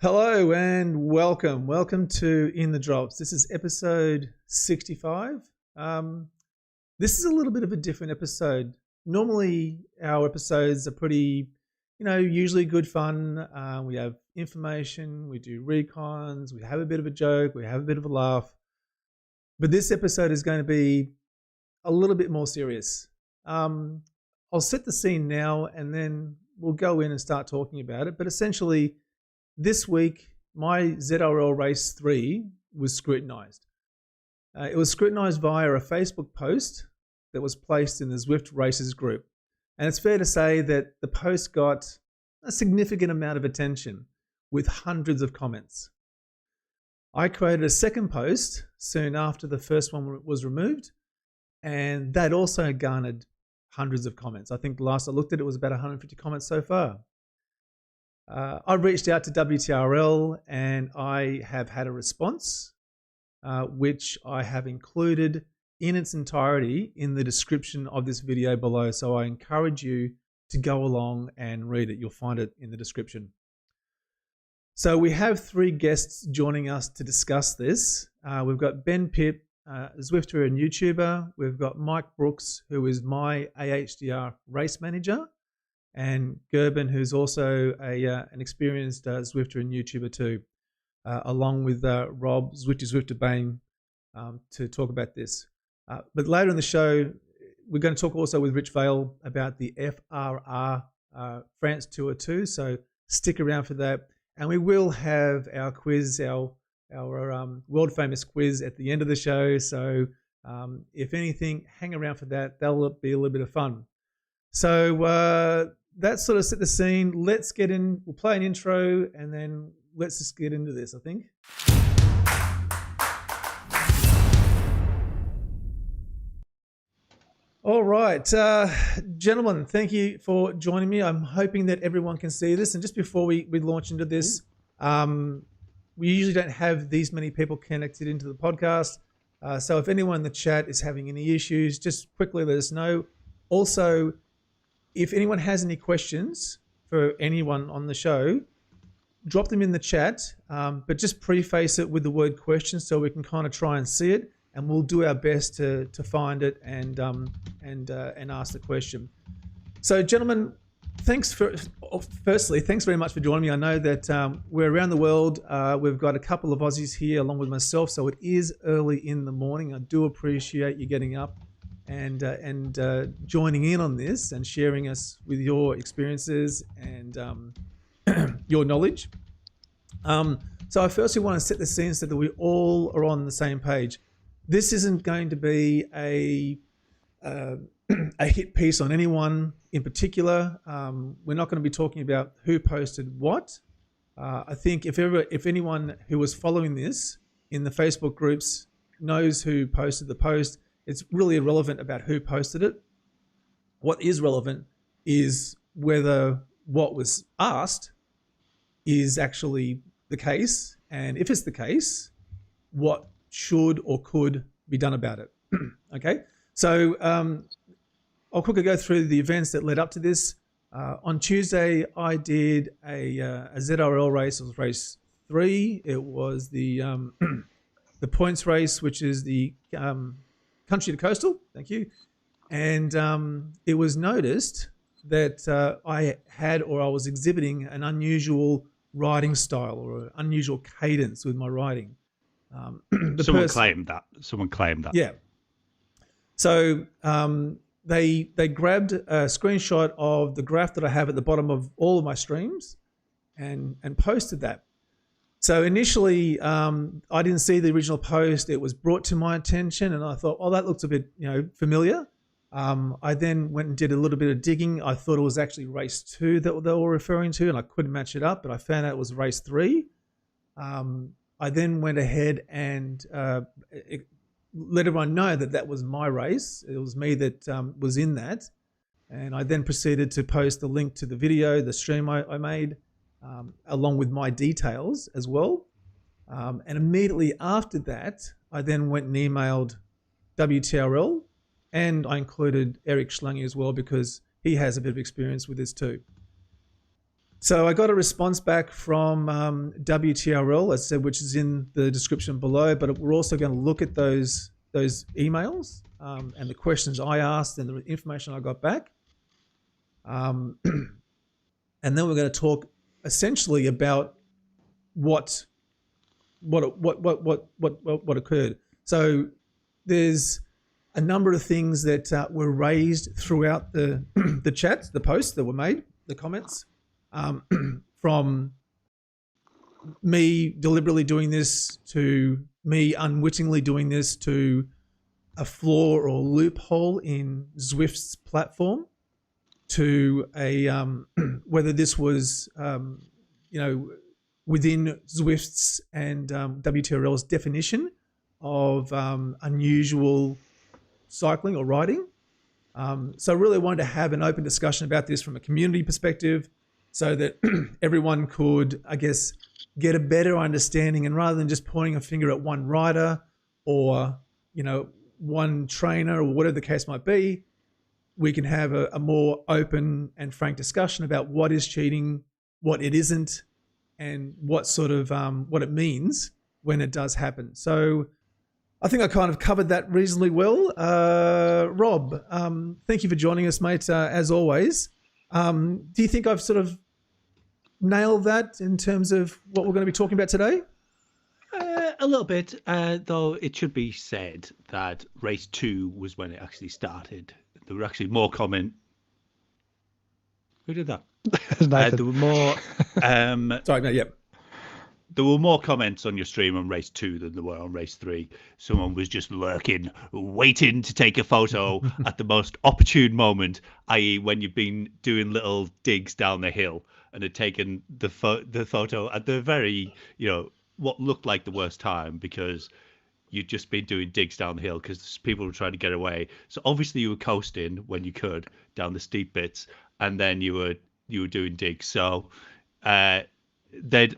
Hello and welcome. Welcome to In the Drops. This is episode 65. This is a little bit of a different episode. Normally our episodes are pretty, usually good fun. We have information, we do recons, we have a bit of a joke, we have a bit of a laugh. But this episode is going to be a little bit more serious. I'll set the scene now and then we'll go in and start talking about it. But essentially, this week, my ZRL Race 3 was scrutinized. It was scrutinized via a Facebook post that was placed in the Zwift Races group. And it's fair to say that the post got a significant amount of attention with hundreds of comments. I created a second post soon after the first one was removed, and that also garnered hundreds of comments. I think the last I looked at it was about 150 comments so far. I reached out to WTRL and I have had a response, which I have included in its entirety in the description of this video below. So I encourage you to go along and read it. You'll find it in the description. So we have three guests joining us to discuss this. We've got Ben Pitt, a Zwifter and YouTuber. We've got Mike Brooks, who is my AHDR race manager, and Gerben, who's also an experienced Zwifter and YouTuber too, along with Rob, Zwifter Bane, to talk about this. But later in the show, we're going to talk also with Rich Vale about the FRR France Tour too, so stick around for that. And we will have our quiz, our world-famous quiz at the end of the show, so if anything, hang around for that. That'll be a little bit of fun. So that sort of set the scene. Let's get in. We'll play an intro and then let's just get into this, I think. All right, gentlemen, thank you for joining me. I'm hoping that everyone can see this. And just before we launch into this, we usually don't have these many people connected into the podcast. So if anyone in the chat is having any issues, just quickly let us know. Also, if anyone has any questions for anyone on the show, drop them in the chat, but just preface it with the word question so we can kind of try and see it, and we'll do our best to find it and ask the question. So, gentlemen, firstly, thanks very much for joining me. I know that we're around the world. We've got a couple of Aussies here along with myself, so it is early in the morning. I do appreciate you getting up and joining in on this and sharing us with your experiences and your knowledge. So I firstly want to set the scene so that we all are on the same page. This isn't going to be a hit piece on anyone in particular. We're not going to be talking about who posted what. I think if anyone who was following this in the Facebook groups knows who posted the post, it's really irrelevant about who posted it. What is relevant is whether what was asked is actually the case, and if it's the case, what should or could be done about it. Okay, so I'll quickly go through the events that led up to this. On Tuesday, I did a ZRL race. It was race 3. It was the points race, which is the country to coastal, thank you. And it was noticed that I was exhibiting an unusual riding style or an unusual cadence with my riding. Someone claimed that. Yeah. So they grabbed a screenshot of the graph that I have at the bottom of all of my streams and posted that. So initially, I didn't see the original post. It was brought to my attention, and I thought, "Oh, that looks a bit, familiar." I then went and did a little bit of digging. I thought it was actually race 2 that they were referring to, and I couldn't match it up. But I found out it was race 3. I then went ahead and let everyone know that that was my race. It was me that was in that, and I then proceeded to post the link to the video, the stream I made. Along with my details as well. And immediately after that, I then went and emailed WTRL, and I included Eric Schlange as well because he has a bit of experience with this too. So I got a response back from WTRL, as I said, which is in the description below. But we're also going to look at those emails and the questions I asked and the information I got back. And then we're going to talk essentially about what occurred. So there's a number of things that were raised throughout the chats, the posts that were made, the comments, from me deliberately doing this to me unwittingly doing this to a flaw or loophole in Zwift's platform to a whether this was within Zwift's and WTRL's definition of unusual cycling or riding. So I really wanted to have an open discussion about this from a community perspective so that everyone could, I guess, get a better understanding, and rather than just pointing a finger at one rider or, one trainer or whatever the case might be, we can have a more open and frank discussion about what is cheating, what it isn't, and what sort of what it means when it does happen. So I think I kind of covered that reasonably well. Rob, thank you for joining us, mate, as always. Do you think I've sort of nailed that in terms of what we're going to be talking about today? A little bit, though it should be said that race 2 was when it actually started. There were actually more Who did that? There were more... Sorry, no, yep. There were more comments on your stream on race 2 than there were on race 3. Someone was just lurking, waiting to take a photo at the most opportune moment, i.e. when you've been doing little digs down the hill and had taken the photo at the very, what looked like the worst time, because you'd just been doing digs down the hill because people were trying to get away. So obviously you were coasting when you could down the steep bits, and then you were doing digs. So they'd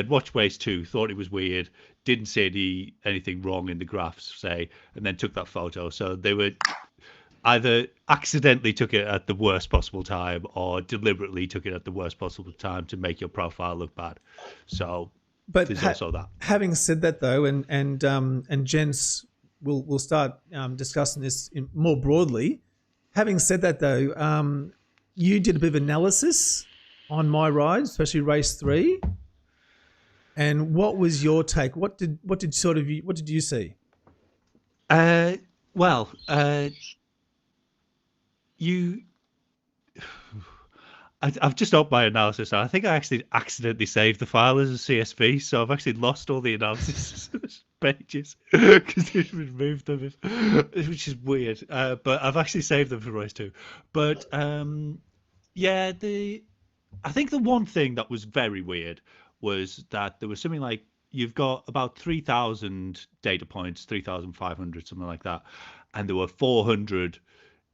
watched race 2, thought it was weird, didn't see anything wrong in the graphs, say, and then took that photo. So they were either accidentally took it at the worst possible time or deliberately took it at the worst possible time to make your profile look bad. So there's also that. Having said that, though, and gents, we'll start discussing this more broadly. Having said that, though, you did a bit of analysis on my ride, especially race 3. And what was your take? What did you see? I've just opened my analysis. I think I actually accidentally saved the file as a CSV, so I've actually lost all the analysis pages because they've removed them, which is weird. But I've actually saved them for race 2. But I think the one thing that was very weird was that there was something like you've got about 3,000 data points, 3,500, something like that, and there were 400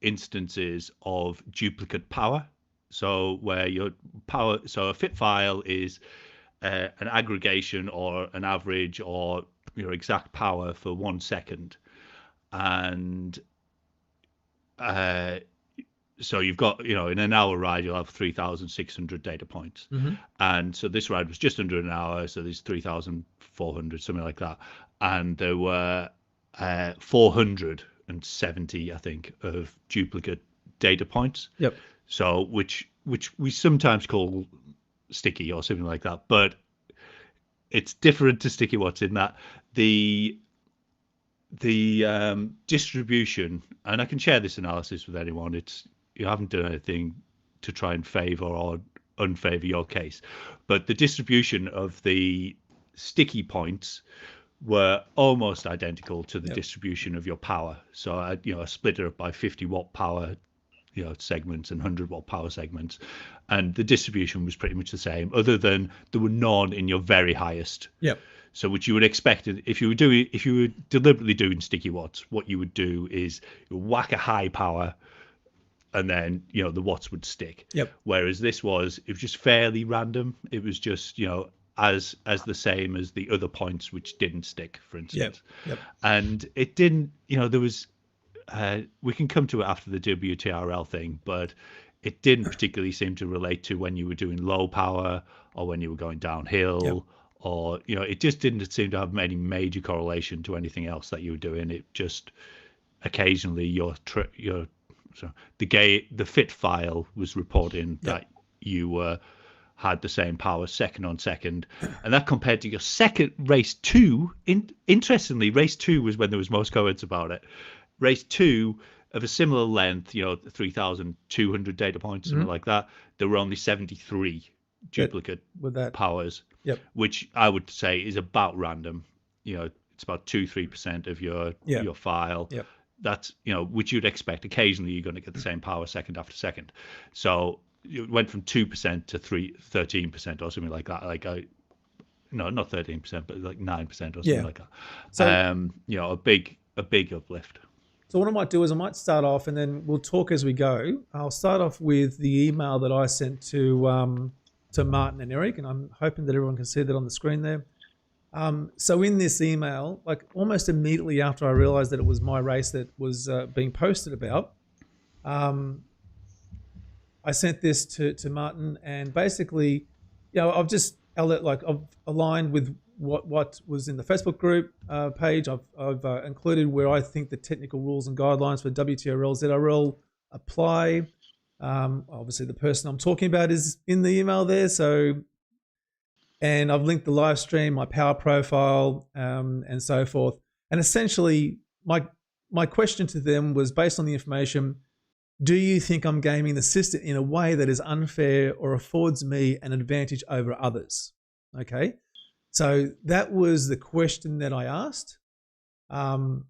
instances of duplicate power. So where your power, so a fit file is an aggregation or an average or your exact power for 1 second, and so you've got, in an hour ride, you'll have 3,600 data points. Mm-hmm. And so this ride was just under an hour, so there's 3,400, something like that. And there were 470, I think, of duplicate data points. Yep. So which we sometimes call sticky or something like that. But it's different to sticky watts in that the distribution, and I can share this analysis with anyone, you haven't done anything to try and favor or unfavor your case, but the distribution of the sticky points were almost identical to the distribution of your power. So I split it up by 50 watt power segments and 100 watt power segments, and the distribution was pretty much the same, other than there were none in your very highest. Yep. So which you would expect if you were deliberately doing sticky watts, what you would do is you whack a high power, and then the watts would stick. Yep. Whereas it was just fairly random. It was just as the same as the other points which didn't stick, for instance. Yep. And it didn't. There was. We can come to it after the WTRL thing, but it didn't particularly seem to relate to when you were doing low power or when you were going downhill, or it just didn't seem to have any major correlation to anything else that you were doing. It just occasionally the fit file was reporting that you had the same power second on second, and that compared to your second race 2. Interestingly, race 2 was when there was most comments about it. Race 2 of a similar length, 3,200 data points, something like that. There were only 73 duplicate with that powers, which I would say is about random. It's about 2-3% of your file. That's which you'd expect. Occasionally, you're going to get the same power second after second. So it went from 2% to 13% or something like that. No, not 13%, but like 9% or something like that. So a big uplift. So what I might do is I might start off, and then we'll talk as we go. I'll start off with the email that I sent to Martin and Eric, and I'm hoping that everyone can see that on the screen there. So in this email, like almost immediately after I realized that it was my race that was being posted about, I sent this to Martin, and basically, I've aligned with what was in the Facebook group page. I've included where I think the technical rules and guidelines for WTRL, ZRL apply. Obviously, the person I'm talking about is in the email there. And I've linked the live stream, my power profile, and so forth. And essentially, my question to them was based on the information: do you think I'm gaming the system in a way that is unfair or affords me an advantage over others? Okay. So that was the question that I asked. And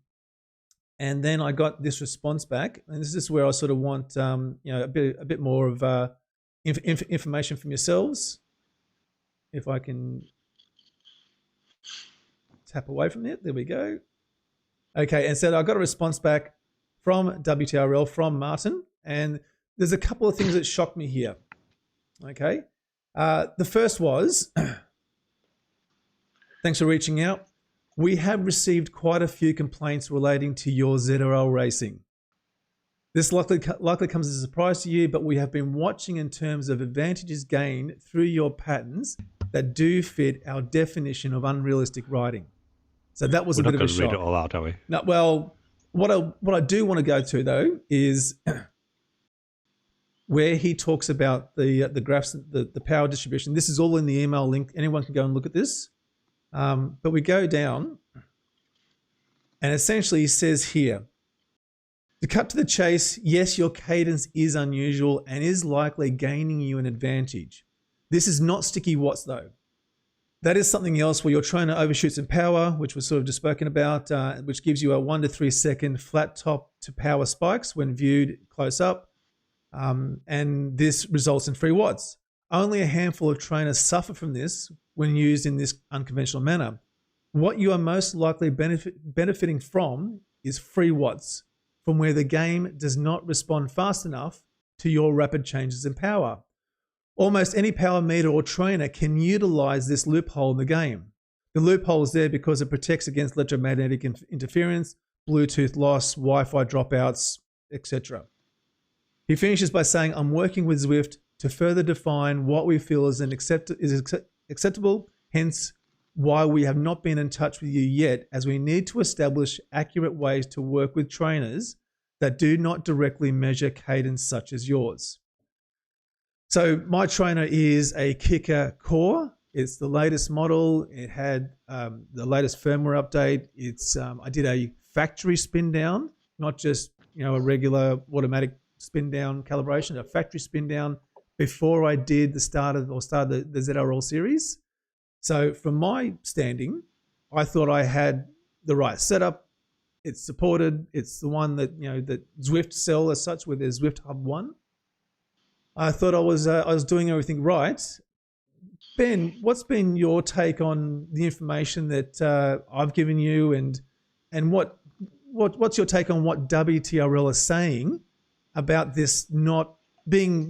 then I got this response back. And this is where I sort of want a bit more of information from yourselves. If I can tap away from it. There we go. Okay, and so I got a response back from WTRL, from Martin, and there's a couple of things that shocked me here. Okay. The first was, thanks for reaching out. We have received quite a few complaints relating to your ZRL racing. This likely comes as a surprise to you, but we have been watching in terms of advantages gained through your patterns that do fit our definition of unrealistic riding. So that was a bit of a shock. We're not going to read it all out, are we? No, well, what I do want to go to though is where he talks about the graphs, the power distribution. This is all in the email link. Anyone can go and look at this. But we go down, and essentially he says here, to cut to the chase, yes, your cadence is unusual and is likely gaining you an advantage. This is not sticky watts though. That is something else where your trainer overshoots in power, which was sort of just spoken about, which gives you a 1 to 3 second flat top to power spikes when viewed close up. And this results in free watts. Only a handful of trainers suffer from this when used in this unconventional manner. What you are most likely benefiting from is free watts, from where the game does not respond fast enough to your rapid changes in power. Almost any power meter or trainer can utilize this loophole in the game. The loophole is there because it protects against electromagnetic interference, Bluetooth loss, Wi-Fi dropouts, etc. He finishes by saying, I'm working with Zwift to further define what we feel is acceptable, hence why we have not been in touch with you yet, as we need to establish accurate ways to work with trainers that do not directly measure cadence such as yours. So my trainer is a Kicker Core. It's the latest model. It had the latest firmware update. I did a factory spin down, not just a regular automatic spin down calibration, a factory spin down before I did the start of the ZRL series. So from my standing, I thought I had the right setup. It's supported. It's the one that that Zwift sell as such with their Zwift Hub 1. I thought I was doing everything right. Ben, what's been your take on the information that I've given you, and what's your take on what WTRL is saying about this not being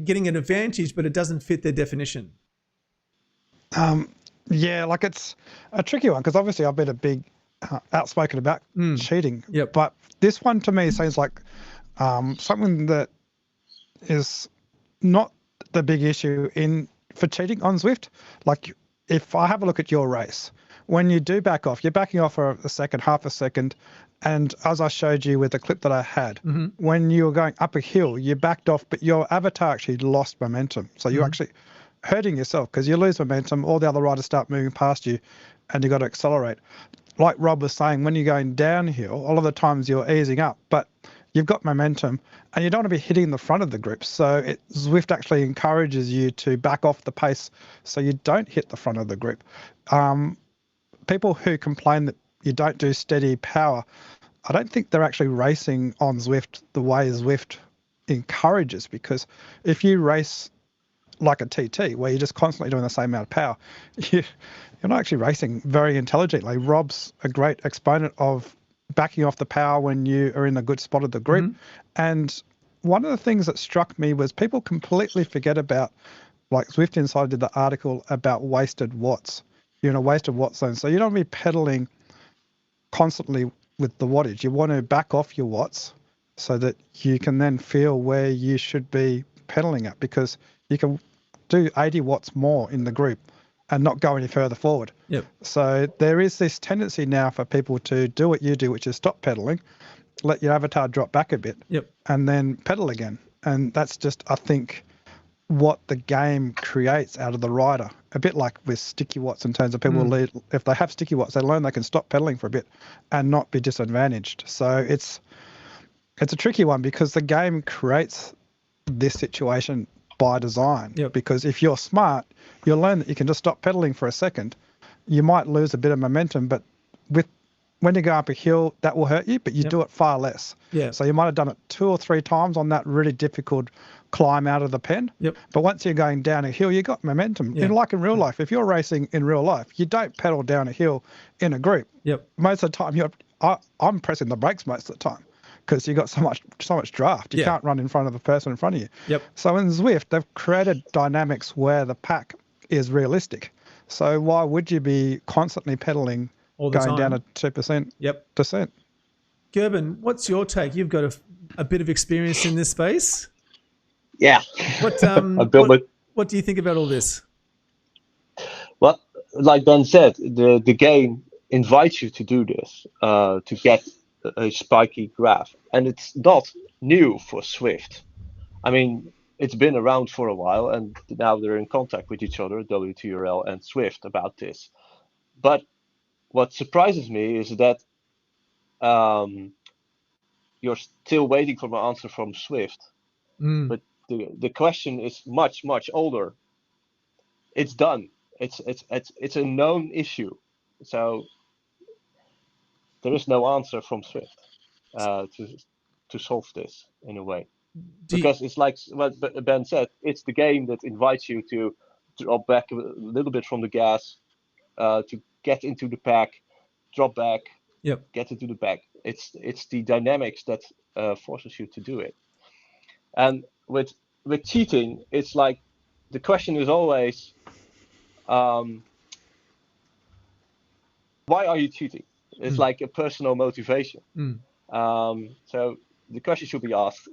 getting an advantage, but it doesn't fit their definition? Yeah, it's a tricky one because obviously I've been a big outspoken about cheating. Yep. But this one to me seems like something that is not the big issue for cheating on Zwift. Like, if I have a look at your race, when you do back off, you're backing off for a second, half a second, and as I showed you with the clip that I had, when you were going up a hill, you backed off, but your avatar actually lost momentum. So you're actually hurting yourself because you lose momentum, all the other riders start moving past you, and you've got to accelerate. Like Rob was saying, when you're going downhill, a lot of the times you're easing up, but you've got momentum and you don't want to be hitting the front of the group. So Zwift actually encourages you to back off the pace so you don't hit the front of the group. People who complain that you don't do steady power, I don't think they're actually racing on Zwift the way Zwift encourages, because if you race like a TT where you're just constantly doing the same amount of power, you're not actually racing very intelligently. Rob's a great exponent of backing off the power when you are in a good spot of the group. And one of the things that struck me was people completely forget about, like Zwift Insider did the article about wasted watts. You're in a wasted watt zone. So you don't want to be pedaling constantly with the wattage. You want to back off your watts so that you can then feel where you should be pedaling at, because you can do 80 watts more in the group and not go any further forward. So there is this tendency now for people to do what you do, which is stop pedaling, let your avatar drop back a bit, and then pedal again. And that's just, I think, what the game creates out of the rider. A bit like with sticky watts, in terms of people if they have sticky watts, they learn they can stop pedaling for a bit and not be disadvantaged. So it's a tricky one, because the game creates this situation by design. Because if you're smart, you'll learn that you can just stop pedaling for a second. You might lose a bit of momentum, but when you go up a hill, that will hurt you, but you do it far less. So you might have done it 2 or 3 times on that really difficult climb out of the pen. But once you're going down a hill, you got momentum. Like in real life, if you're racing in real life, you don't pedal down a hill in a group. Most of the time, I'm pressing the brakes most of the time, because you've got so much draft. You can't run in front of the person in front of you. So in Zwift, they've created dynamics where the pack is realistic. So why would you be constantly pedaling all the going time, down at 2%? Percent. Gerben, what's your take? You've got a bit of experience in this space. Yeah. What do you think about all this? Well, like Ben said, the game invites you to do this, to get a spiky graph, and it's not new for Zwift. I mean, it's been around for a while, and now they're in contact with each other, WTRL and Zwift, about this. But what surprises me is that you're still waiting for an answer from Zwift. But the question is much older. It's done. It's a known issue. So there is no answer from Zwift to solve this in a way. Because it's like what Ben said, it's the game that invites you to drop back a little bit from the gas, to get into the pack, drop back, get into the pack. It's the dynamics that forces you to do it. And with cheating, it's like the question is always, why are you cheating? It's like a personal motivation. So the question should be asked,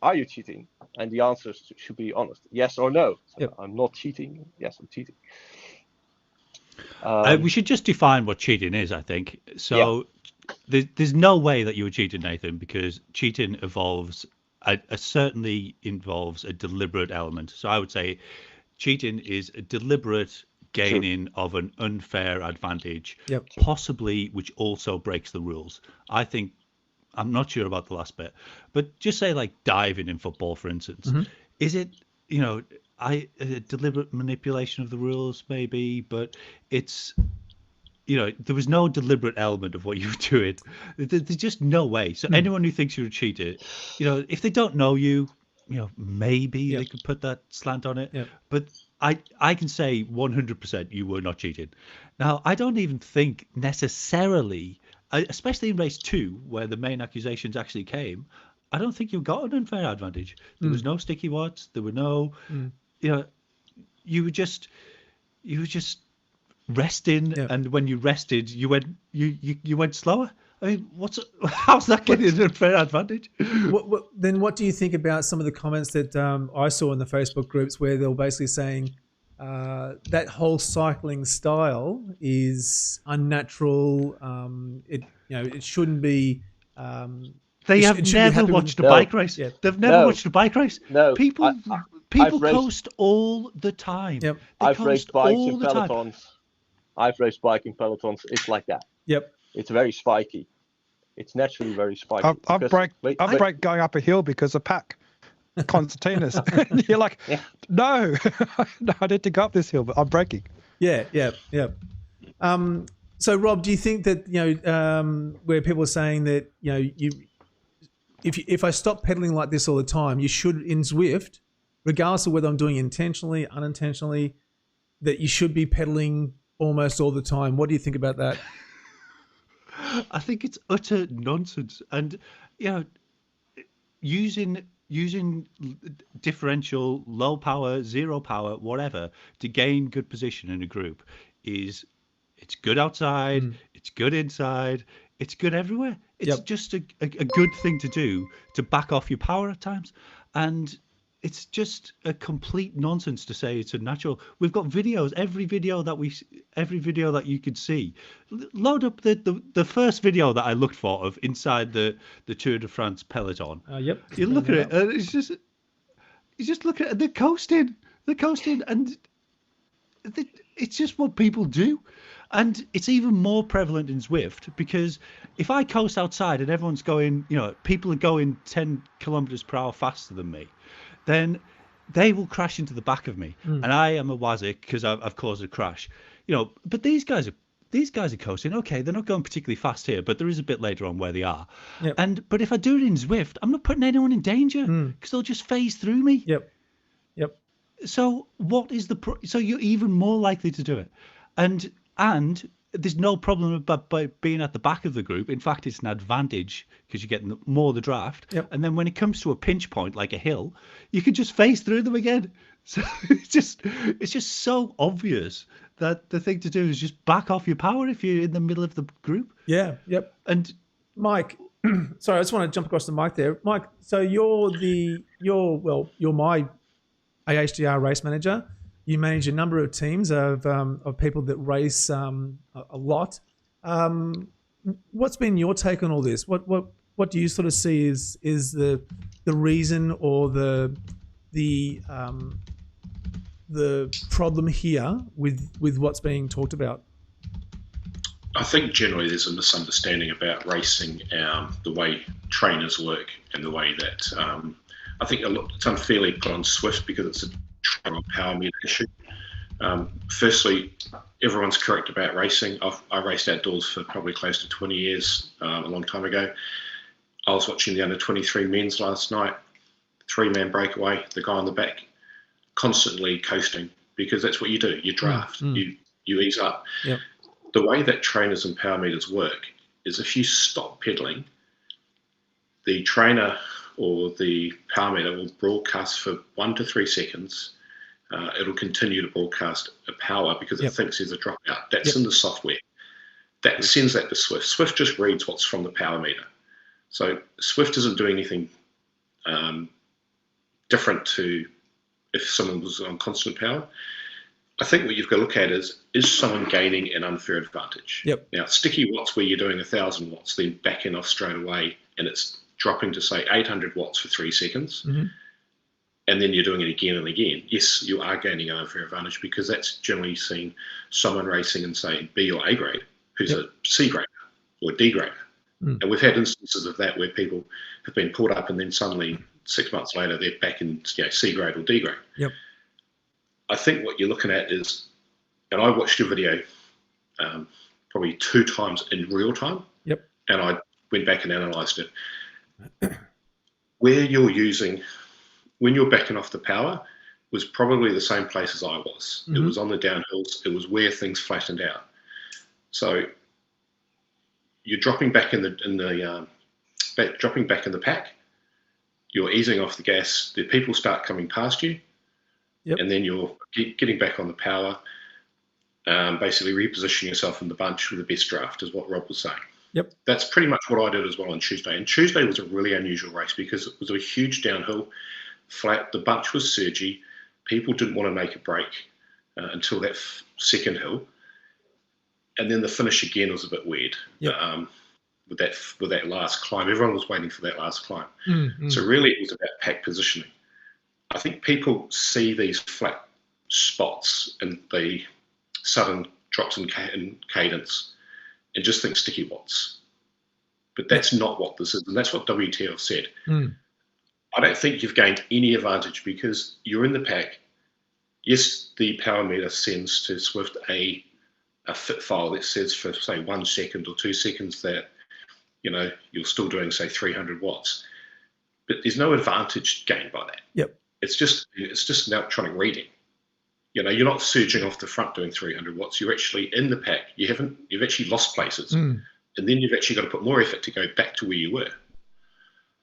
are you cheating? And the answer should be honest, yes or no. So I'm not cheating. Yes, I'm cheating. We should just define what cheating is, I think. So there's no way that you were cheating, Nathan, because cheating certainly involves a deliberate element. So I would say cheating is a deliberate gaining of an unfair advantage, possibly which also breaks the rules. I'm not sure about the last bit, but just say like diving in football, for instance. Is it, a deliberate manipulation of the rules, maybe, but it's, there was no deliberate element of what you were doing. There's just no way. So anyone who thinks you're a cheater, if they don't know you, maybe they could put that slant on it. But I can say 100% you were not cheating. Now, I don't even think necessarily, especially in race 2, where the main accusations actually came, I don't think you got an unfair advantage. There was no sticky watts. There were no, you were just resting, and when you rested, you went slower. I mean, how's that getting an unfair advantage? What do you think about some of the comments that I saw in the Facebook groups where they were basically saying that whole cycling style is unnatural? It shouldn't be. They have never watched a bike race. Yeah. They've never watched a bike race. No, people coast all the time. Yep. I've raced bikes in pelotons. I've raced bike in pelotons. It's like that. Yep. It's very spiky. It's naturally very spiky. I break going up a hill because of pack. Concertinas. You're like, no, I need to go up this hill, but I'm braking. Yeah. So Rob, do you think that where people are saying that if I stop pedaling like this all the time, you should in Zwift, regardless of whether I'm doing intentionally, unintentionally, that you should be pedaling almost all the time? What do you think about that? I think it's utter nonsense, and using differential, low power, zero power, whatever, to gain good position in a group it's good outside, it's good inside, it's good everywhere. It's just a good thing to do to back off your power at times, and it's just a complete nonsense to say it's unnatural. We've got videos, every video that you could see. Load up the first video that I looked for of inside the Tour de France peloton. Yep. You look at it, and you just look at it, they're coasting, and it's just what people do. And it's even more prevalent in Zwift, because if I coast outside and everyone's going, people are going 10 kilometers per hour faster than me, then they will crash into the back of me, and I am a wazzick because I've caused a crash, But these guys are coasting. Okay, they're not going particularly fast here, but there is a bit later on where they are. Yep. But if I do it in Zwift, I'm not putting anyone in danger because they'll just phase through me. Yep. So what is so you're even more likely to do it, and there's no problem about being at the back of the group. In fact, it's an advantage because you're getting more of the draft. Yep. And then when it comes to a pinch point like a hill, you can just phase through them again. So it's just so obvious that the thing to do is just back off your power if you're in the middle of the group. Yeah. Yep. And Mike, sorry, I just want to jump across the mic there. Mike, so you're my AHDR race manager. You manage a number of teams of people that race a lot. What's been your take on all this? What do you sort of see is the reason or the problem here with what's being talked about? I think generally there's a misunderstanding about racing, the way trainers work, and the way that I think it's unfairly put on Zwift because it's a trainer power meter issue. Firstly, everyone's correct about racing. I raced outdoors for probably close to 20 years, a long time ago. I was watching the under-23 men's last night, 3-man breakaway, the guy on the back, constantly coasting, because that's what you do. You draft, you ease up. Yep. The way that trainers and power meters work is if you stop pedaling, the trainer or the power meter will broadcast for 1 to 3 seconds. It'll continue to broadcast a power because it thinks there's a dropout. That's in the software. That sends that to Zwift. Zwift just reads what's from the power meter. So Zwift isn't doing anything different to if someone was on constant power. I think what you've got to look at is someone gaining an unfair advantage? Yep. Now, sticky watts where you're doing 1,000 watts, then backing off straight away, and it's dropping to, say, 800 watts for 3 seconds, and then you're doing it again and again. Yes, you are gaining an unfair advantage because that's generally seen someone racing in, say, B or A grade who's a C grader or D grader. And we've had instances of that where people have been pulled up and then suddenly 6 months later they're back in C grade or D grade. Yep. I think what you're looking at is, and I watched your video probably 2 times in real time. Yep. And I went back and analysed it. Where you're using, when you're backing off the power, was probably the same place as I was. It was on the downhills. It was where things flattened out. So you're dropping back dropping back in the pack. You're easing off the gas. The people start coming past you. Yep. And then you're getting back on the power, basically repositioning yourself in the bunch with the best draft, is what Rob was saying. Yep. That's pretty much what I did as well on Tuesday. And Tuesday was a really unusual race because it was a huge downhill, flat. The bunch was surgy. People didn't want to make a break until that second hill. And then the finish again was a bit weird. Yep. With that last climb. Everyone was waiting for that last climb. Mm-hmm. So really it was about pack positioning. I think people see these flat spots and the sudden drops in cadence and just think sticky watts. But that's not what this is, and that's what WTL said. I don't think you've gained any advantage because you're in the pack. Yes, the power meter sends to Zwift a fit file that says for, say, 1 second or 2 seconds that, you're still doing, say, 300 watts. But there's no advantage gained by that. Yep. It's just an electronic reading. You're not surging off the front doing 300 watts. You're actually in the pack. You've actually lost places. And then you've actually got to put more effort to go back to where you were.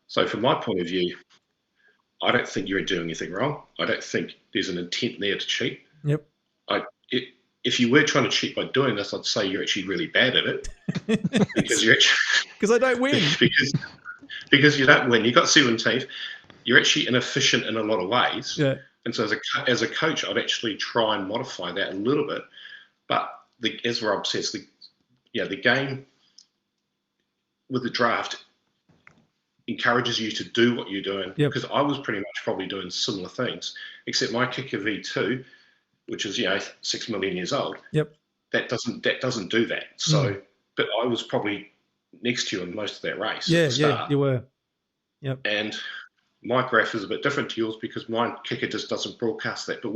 So from my point of view, I don't think you're doing anything wrong. I don't think there's an intent there to cheat. Yep. If you were trying to cheat by doing this, I'd say you're actually really bad at it because I don't win. because you don't win. You got 17th. You're actually inefficient in a lot of ways. Yeah. And so as a coach, I'd actually try and modify that a little bit. But as Rob says, the game with the draft encourages you to do what you're doing. Yep. Because I was pretty much probably doing similar things, except my kicker V2, which is 6 million years old. Yep. That doesn't do that. So, but I was probably next to you in most of that race. Yeah, you were. Yep. And my graph is a bit different to yours because my kicker just doesn't broadcast that. But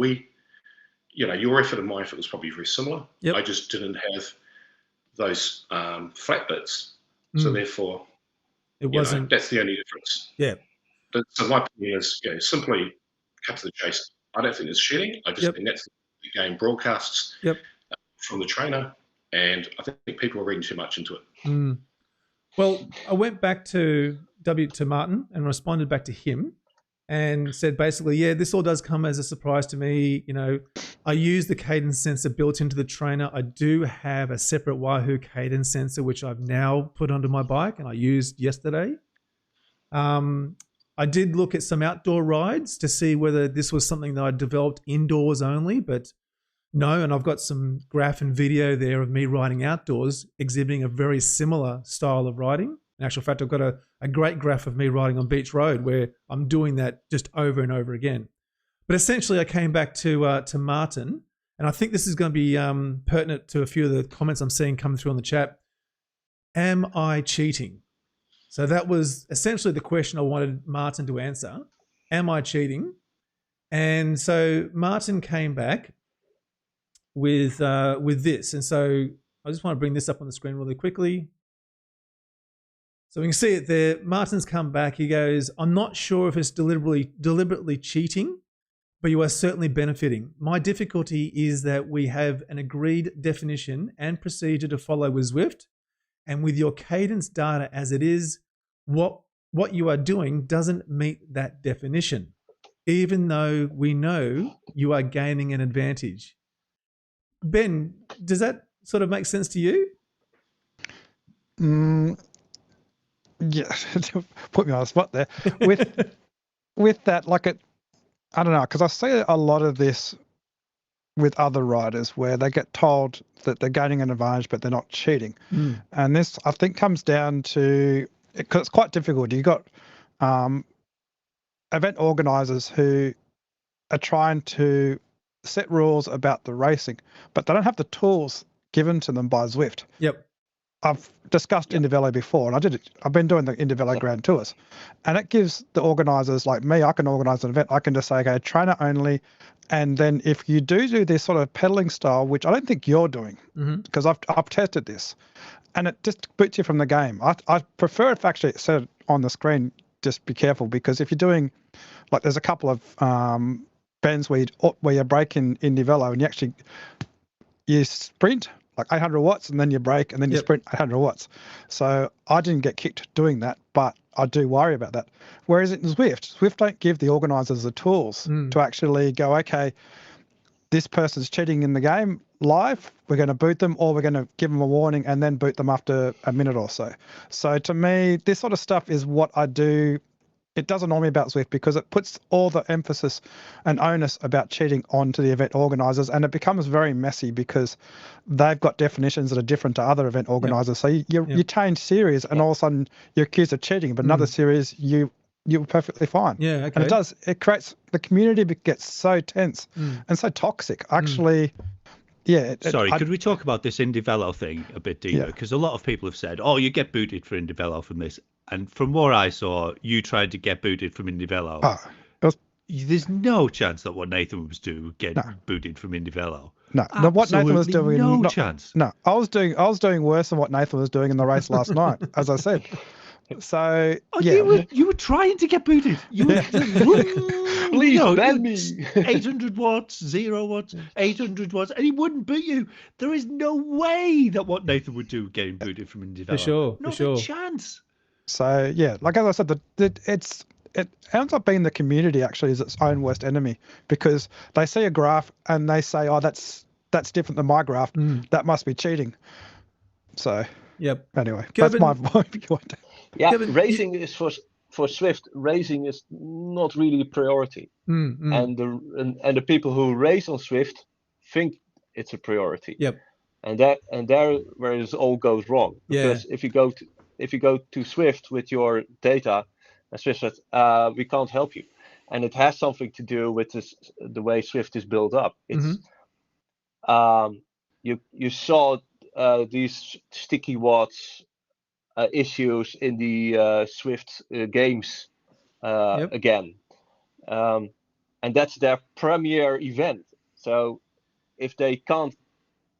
your effort and my effort was probably very similar. Yep. I just didn't have those flat bits. So therefore, it wasn't. That's the only difference. Yeah. But so my opinion is, simply cut to the chase. I don't think it's cheating. I just think that's the game broadcasts from the trainer, and I think people are reading too much into it. Well, I went back to Martin and responded back to him and said basically, this all does come as a surprise to me. I use the cadence sensor built into the trainer. I do have a separate Wahoo cadence sensor, which I've now put onto my bike and I used yesterday. I did look at some outdoor rides to see whether this was something that I developed indoors only, but no. And I've got some graph and video there of me riding outdoors, exhibiting a very similar style of riding. In actual fact, I've got a great graph of me riding on Beach Road where I'm doing that just over and over again. But essentially, I came back to Martin, and I think this is going to be pertinent to a few of the comments I'm seeing coming through on the chat. Am I cheating? So that was essentially the question I wanted Martin to answer. Am I cheating? And so Martin came back with this. And so I just want to bring this up on the screen really quickly. So we can see it there. Martin's come back. He goes, I'm not sure if it's deliberately cheating, but you are certainly benefiting. My difficulty is that we have an agreed definition and procedure to follow with Zwift. And with your cadence data as it is, what you are doing doesn't meet that definition, even though we know you are gaining an advantage. Ben, does that sort of make sense to you? Yeah, put me on the spot there. With that, I don't know, because I see a lot of this with other riders where they get told that they're gaining an advantage, but they're not cheating. And this, I think, comes down to, because it's quite difficult. You've got event organisers who are trying to set rules about the racing, but they don't have the tools given to them by Zwift. Yep. I've discussed Indievelo before, and I've been doing the Indievelo Grand Tours, and it gives the organisers like me, I can organise an event. I can just say, okay, trainer only. And then if you do this sort of pedaling style, which I don't think you're doing, because I've tested this, and it just boots you from the game. I prefer if actually it said on the screen, just be careful, because if you're doing, there's a couple of bends where you brake in Indievelo and you sprint, 800 watts, and then you brake, and then you sprint 800 watts. So I didn't get kicked doing that, but I do worry about that. Whereas in Zwift don't give the organisers the tools to actually go, okay, this person's cheating in the game live, we're going to boot them, or we're going to give them a warning and then boot them after a minute or so. So to me, this sort of stuff is what I do. It does annoy me about Zwift because it puts all the emphasis and onus about cheating onto the event organisers, and it becomes very messy because they've got definitions that are different to other event organisers. So you change series and all of a sudden you're accused of cheating, but another series you're perfectly fine. Yeah, okay. And it creates, the community gets so tense and so toxic. Actually, Sorry, could we talk about this Indievelo thing a bit deeper? Because a lot of people have said, oh, you get booted for Indievelo from this. And from what I saw, you tried to get booted from Indievelo. There's no chance that what Nathan was doing get booted from Indievelo. No, what Nathan was doing, no chance. No, I was doing worse than what Nathan was doing in the race last night, as I said. So you were trying to get booted. You were please ban me. 800 watts, 0 watts, 800 watts, and he wouldn't boot you. There is no way that what Nathan would do getting booted from Indievelo. For sure, not a chance. So like as I said, it ends up being the community actually is its own worst enemy, because they see a graph and they say, oh, that's different than my graph. That must be cheating. So anyway, Gerben, that's my point. Yeah, Gerben, racing is for Zwift. Racing is not really a priority, and the people who race on Zwift think it's a priority. And there where it all goes wrong. Because if you go to Zwift with your data, and Zwift says, we can't help you, and it has something to do with the way Zwift is built up. It's you saw these sticky watts issues in the Zwift games again, and that's their premier event. So if they can't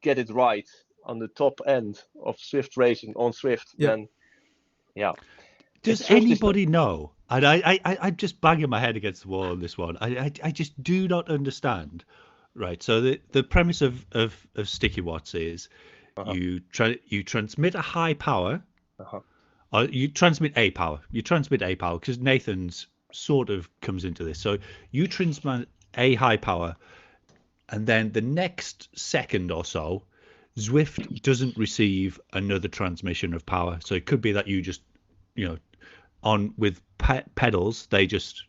get it right on the top end of Zwift racing on Zwift, then does anybody know? And I'm just banging my head against the wall on this one. I just do not understand. Right. So the premise of sticky watts is you transmit a high power. Or you transmit a power. You transmit a power because Nathan's sort of comes into this. So you transmit a high power, and then the next second or so, Zwift doesn't receive another transmission of power. So it could be that you just, on with pedals, they just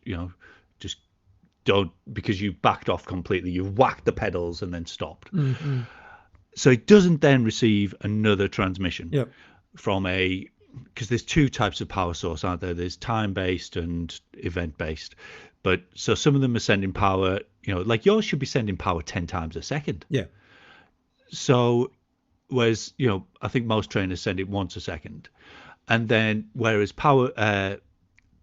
don't, because you backed off completely. You whacked the pedals and then stopped. So it doesn't then receive another transmission from because there's two types of power source, aren't there? There's time-based and event-based. But so some of them are sending power, like yours should be sending power 10 times a second. So whereas, I think most trainers send it once a second. And then whereas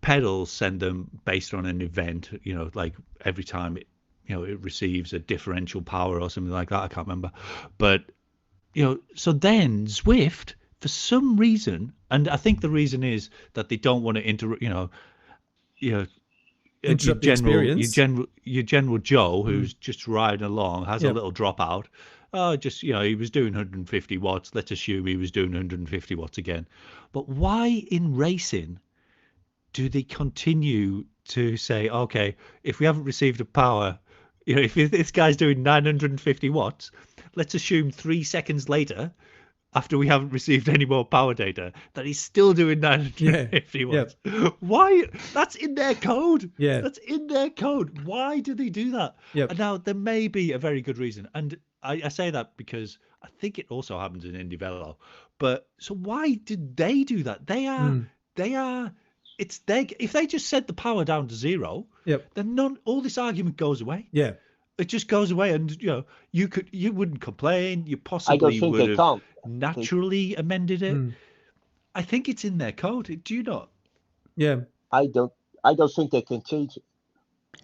pedals send them based on an event, like every time it receives a differential power or something like that. I can't remember. But, so then Zwift, for some reason, and I think the reason is that they don't want to interrupt the experience. Your general Joe, who's just riding along, has a little dropout. Oh, just, he was doing 150 watts. Let's assume he was doing 150 watts again. But why in racing do they continue to say, okay, if we haven't received a power, if this guy's doing 950 watts, let's assume 3 seconds later, after we haven't received any more power data, that he's still doing 950 watts. Why? That's in their code. That's in their code. Why do they do that? And now there may be a very good reason. And I say that because I think it also happens in Indievelo. But so why did they do that? They are, if they just set the power down to 0, then all this argument goes away. It just goes away, and you wouldn't complain. You possibly would have naturally amended it. I think it's in their code. Do you not? I don't think they can change it.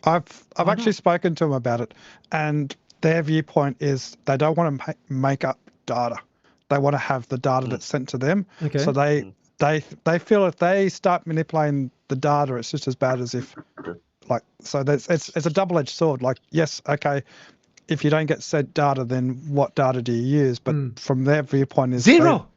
I've actually spoken to them about it, and their viewpoint is they don't want to make up data. They want to have the data that's sent to them. So they feel if they start manipulating the data, it's just as bad as if. It's a double-edged sword. Like, yes, okay, if you don't get said data, then what data do you use? But from their viewpoint is zero.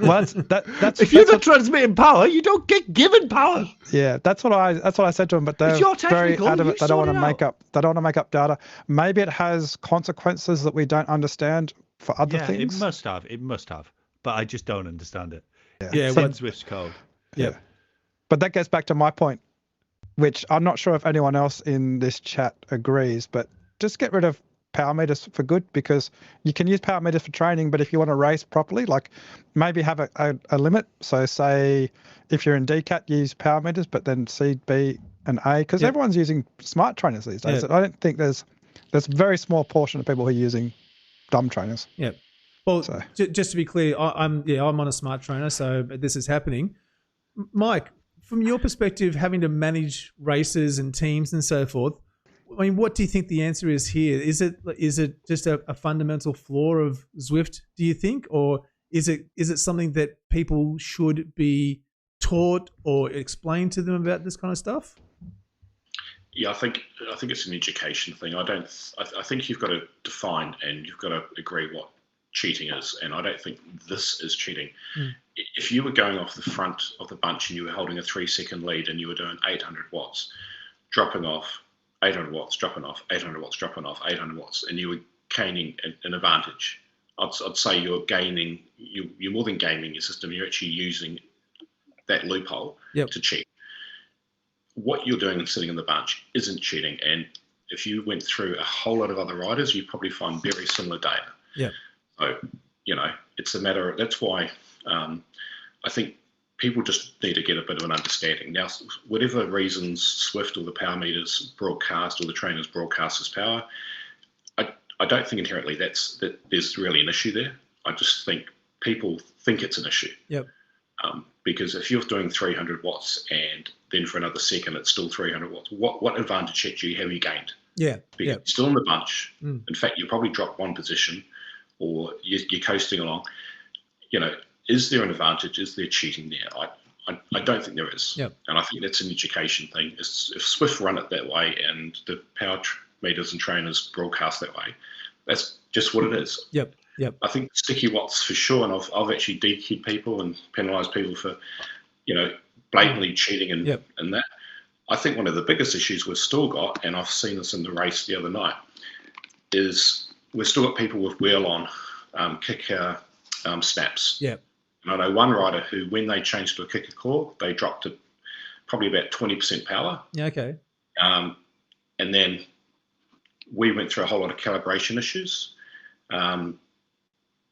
Well, that's if you're not transmitting power, you don't get given power. Yeah, that's what I said to them. But they're If you're very technical, adamant. you They don't want sort to it make out. up. They don't want to make up data. Maybe it has consequences that we don't understand for other Yeah, things. it must have. It must have. But I just don't understand it. Yeah, It's in Zwift's code. Yeah. But that gets back to my point, which I'm not sure if anyone else in this chat agrees, but just get rid of power meters for good, because you can use power meters for training, but if you want to race properly, like maybe have a limit. So say if you're in DCAT, use power meters, but then C, B, and A, because everyone's using smart trainers these days. I don't think there's a very small portion of people who are using dumb trainers. Yeah. Well, just to be clear, I'm on a smart trainer, so this is happening. Mike, from your perspective, having to manage races and teams and so forth, I mean, what do you think the answer is here? Is it just a fundamental flaw of Zwift, do you think, or is it something that people should be taught or explained to them about this kind of stuff? Yeah, I think it's an education thing. I think you've got to define and you've got to agree what cheating is, and I don't think this is cheating. If you were going off the front of the bunch and you were holding a 3-second lead and you were doing 800 watts, dropping off 800 watts, dropping off 800 watts, dropping off 800 watts, and you were gaining an advantage, I'd say you're more than gaming your system. You're actually using that loophole to cheat. What you're doing and sitting in the bunch isn't cheating, and if you went through a whole lot of other riders, you'd probably find very similar data. Yeah. So, it's a matter of, that's why I think people just need to get a bit of an understanding. Now, whatever reasons Zwift or the power meters broadcast or the trainers broadcast as power, I don't think inherently that there's really an issue there. I just think people think it's an issue. Yep. Because if you're doing 300 watts and then for another second it's still 300 watts, what advantage actually have you gained? Yeah. Because you're still in the bunch. In fact, you probably dropped one position or you're coasting along. Is there an advantage? Is there cheating there? I don't think there is. Yep. And I think that's an education thing. If Zwift run it that way and the power meters and trainers broadcast that way, that's just what it is. Yep. I think sticky watts for sure, and I've actually DQ'd people and penalised people for, blatantly cheating and that. I think one of the biggest issues we've still got, and I've seen this in the race the other night, is we've still got people with wheel on kicker snaps. Yeah. And I know one rider who, when they changed to a kicker core, they dropped to probably about 20% power. Yeah. Okay. And then we went through a whole lot of calibration issues.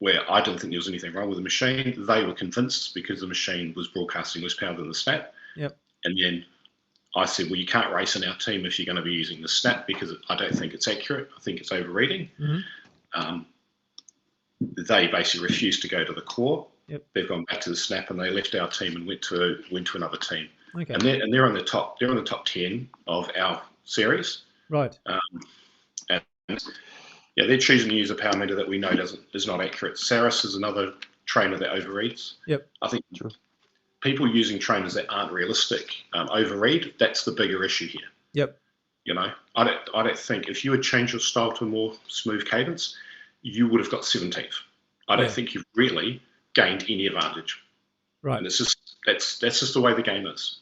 Where I didn't think there was anything wrong with the machine. They were convinced because the machine was broadcasting less power than the snap. Yep. And then I said, well, you can't race in our team if you're going to be using the snap because I don't think it's accurate. I think it's overreading. They basically refused to go to the core. Yep. They've gone back to the snap and they left our team and went to another team. Okay. And they're on the top. They're on the top 10 of our series. Right. Yeah, they're choosing to use a power meter that we know is not accurate. Saris is another trainer that overreads. Yep. I think people using trainers that aren't realistic overread. That's the bigger issue here. Yep. I don't think if you had changed your style to a more smooth cadence, you would have got 17th. I don't think you've really gained any advantage. Right. And it's just that's just the way the game is.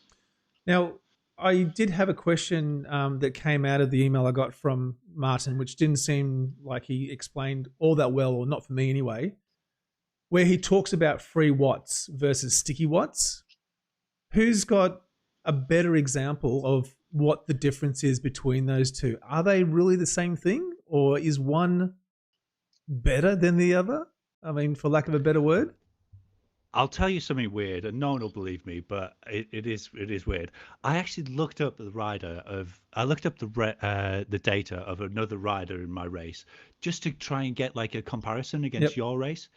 Now, I did have a question that came out of the email I got from Martin, which didn't seem like he explained all that well, or not for me anyway, where he talks about free watts versus sticky watts. Who's got a better example of what the difference is between those two? Are they really the same thing, or is one better than the other? I mean, for lack of a better word. I'll tell you something weird, and no one will believe me, but it is weird. I actually looked up the data of another rider in my race just to try and get like a comparison against your race,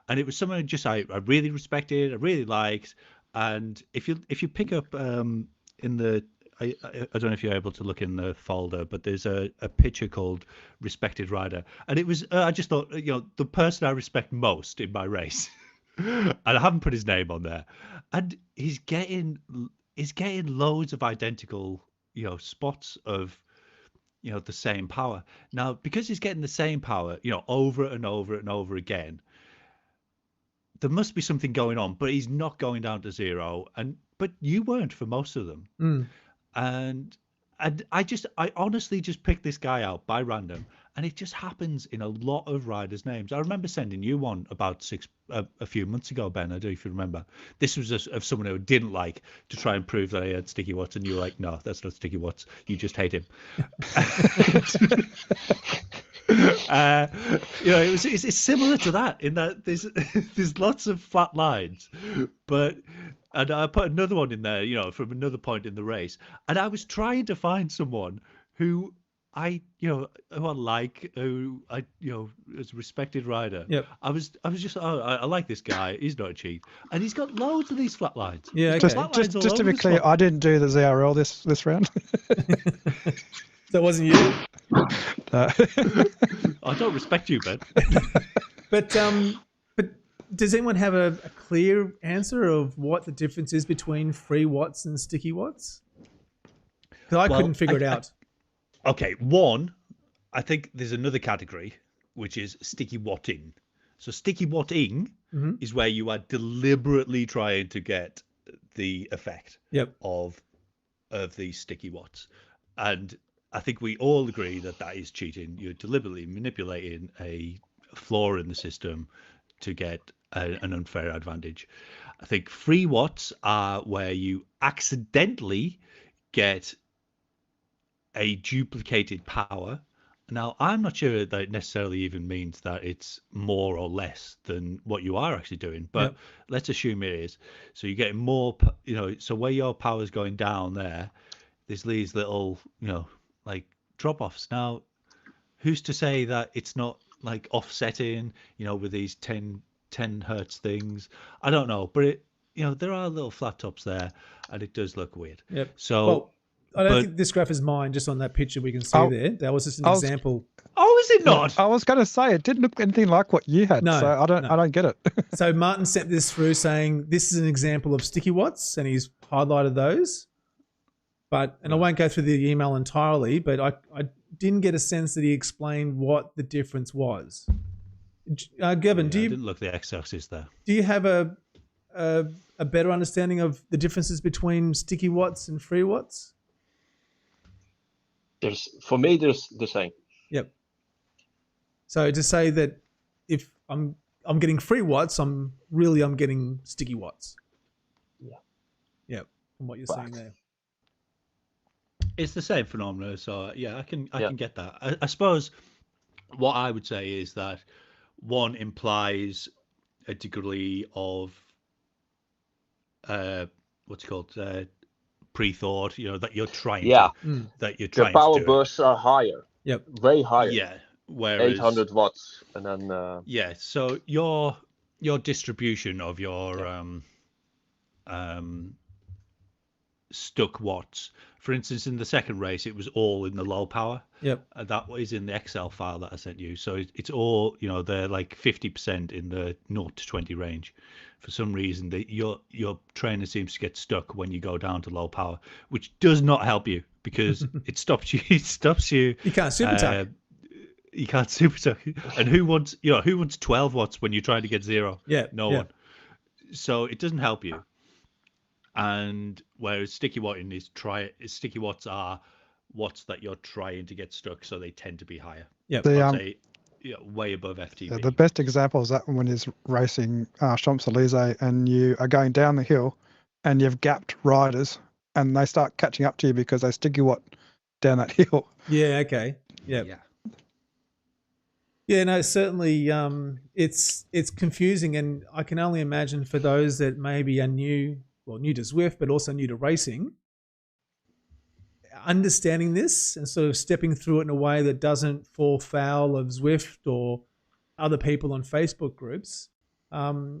and it was someone just I really respected, I really liked, and if you pick up in the I don't know if you're able to look in the folder, but there's a picture called Respected Rider, and it was I just thought the person I respect most in my race. And I haven't put his name on there, and he's getting loads of identical spots of the same power. Now, because he's getting the same power over and over and over again, there must be something going on, but he's not going down to 0. But you weren't for most of them. And I honestly just picked this guy out by random, and it just happens in a lot of riders' names. I remember sending you one about a few months ago, Ben. I don't know if you remember. This was of someone who didn't like to try and prove that I had Sticky Watts, and you were like, no, that's not Sticky Watts. You just hate him. It's similar to that in that there's lots of flat lines, and I put another one in there, from another point in the race, and I was trying to find someone who I like, who I as a respected rider. Yep. I was just I like this guy. He's not a cheat, and he's got loads of these flat lines. Yeah, okay. Just to be clear, I didn't do the ZRL this round. That wasn't you. I don't respect you, Ben. But does anyone have a clear answer of what the difference is between free watts and sticky watts? Because I couldn't figure it out. Okay, one, I think there's another category, which is sticky watting. So sticky watting is where you are deliberately trying to get the effect of these sticky watts. And I think we all agree that is cheating. You're deliberately manipulating a flaw in the system to get an unfair advantage. I think free watts are where you accidentally get a duplicated power. Now, I'm not sure that it necessarily even means that it's more or less than what you are actually doing, but let's assume it is. So you're getting more, so where your power is going down there's these little, like drop-offs. Now, who's to say that it's not like offsetting, with these 10 hertz things? I don't know, but there are little flat tops there, and it does look weird. Yep. So I don't think this graph is mine. Just on that picture we can see there. That was just an example. Oh, is it not? I was going to say it didn't look anything like what you had. No, so I don't get it. So Martin sent this through saying this is an example of sticky watts, and he's highlighted those. And I won't go through the email entirely, but I didn't get a sense that he explained what the difference was. Gerben, I didn't look the x-axis there. Do you have a better understanding of the differences between sticky watts and free watts? For me, there's the same. Yep. So to say that if I'm getting free watts, I'm getting sticky watts. Yeah. Yep. From what you're saying there. It's the same phenomena, so I can get that. I suppose what I would say is that one implies a degree of what's it called pre-thought, that you're trying that you're trying the power to do bursts are higher. Yep. Way higher. Yeah. Whereas 800 watts, and then so your distribution of your stuck watts, for instance, in the second race, it was all in the low power. Yep. That is in the Excel file that I sent you. So it's all, they're like 50% in the 0 to 20 range. For some reason, your trainer seems to get stuck when you go down to low power, which does not help you because it stops you. It stops you. You can't super tuck. You can't super tuck. And who wants 12 watts when you're trying to get 0? Yeah. No one. So it doesn't help you. And whereas sticky watting sticky watts are watts that you're trying to get stuck, so they tend to be higher. Yeah, way above FTP. The best example is that when he's racing Champs-Élysées and you are going down the hill and you've gapped riders and they start catching up to you because they sticky watt down that hill. Yeah. Okay. Yeah. Yeah. No, certainly. It's confusing, and I can only imagine for those that maybe are new to Zwift, but also new to racing, understanding this and sort of stepping through it in a way that doesn't fall foul of Zwift or other people on Facebook groups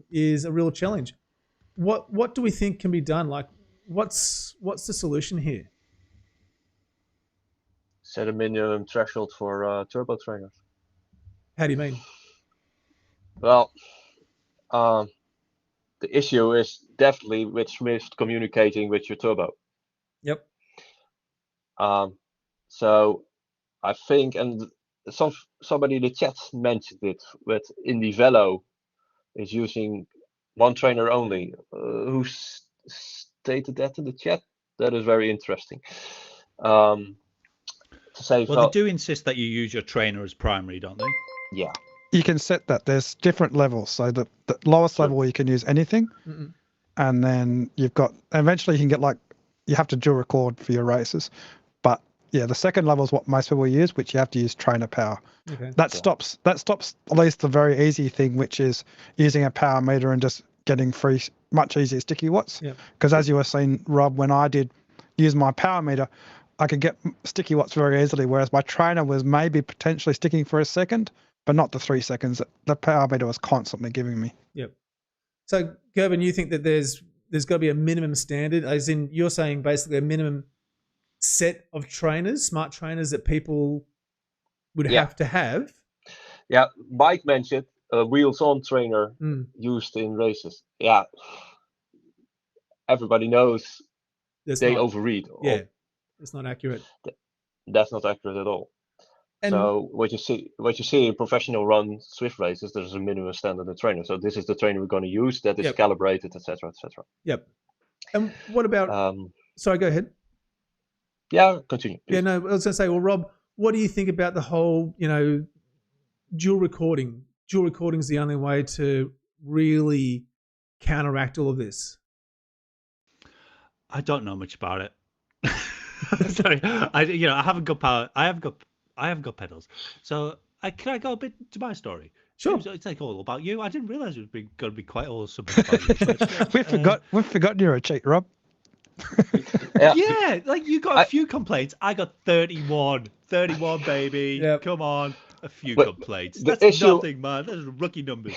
is a real challenge. What do we think can be done? Like, what's the solution here? Set a minimum threshold for turbo trainers. How do you mean? Well, the issue is definitely with Zwift communicating with your turbo. Yep. So I think, and somebody in the chat mentioned it, with Indievelo is using One trainer only. Who stated that in the chat? That is very interesting. To say, well, they do insist that you use your trainer as primary, don't they? Yeah. You can set that. There's different levels. So the lowest level you can use anything, and then you've got eventually you can get you have to dual record for your races, but yeah, the second level is what most people use, which you have to use trainer power. Okay. That stops at least the very easy thing, which is using a power meter and just getting free, much easier sticky watts. Because as you were saying, Rob, when I did use my power meter, I could get sticky watts very easily, whereas my trainer was maybe potentially sticking for a second, but not the 3 seconds that the power meter was constantly giving me. Yep. So, Gerben, you think that there's got to be a minimum standard, as in you're saying basically a minimum set of trainers, smart trainers that people would have to have? Yeah, Mike mentioned a wheels-on trainer used in races. Yeah, everybody knows they overread. Yeah, it's not accurate. That's not accurate at all. And so what you see in professional run Zwift races, there's a minimum standard of trainer. So this is the trainer we're going to use that is calibrated, etc., etc. Yep. And what about? Sorry, go ahead. Yeah, continue. Please. Yeah, no, I was going to say, well, Rob, what do you think about the whole, dual recording? Dual recording is the only way to really counteract all of this. I don't know much about it. Sorry, I haven't got power. I haven't got pedals. So can I go a bit to my story? Sure. It's like all about you. I didn't realize it was going to be quite all something about you. We've forgotten you're a cheat, Rob. Yeah, like you got a few complaints. I got 31, baby. Yep. Come on, a few complaints. That's nothing, man. That's rookie numbers.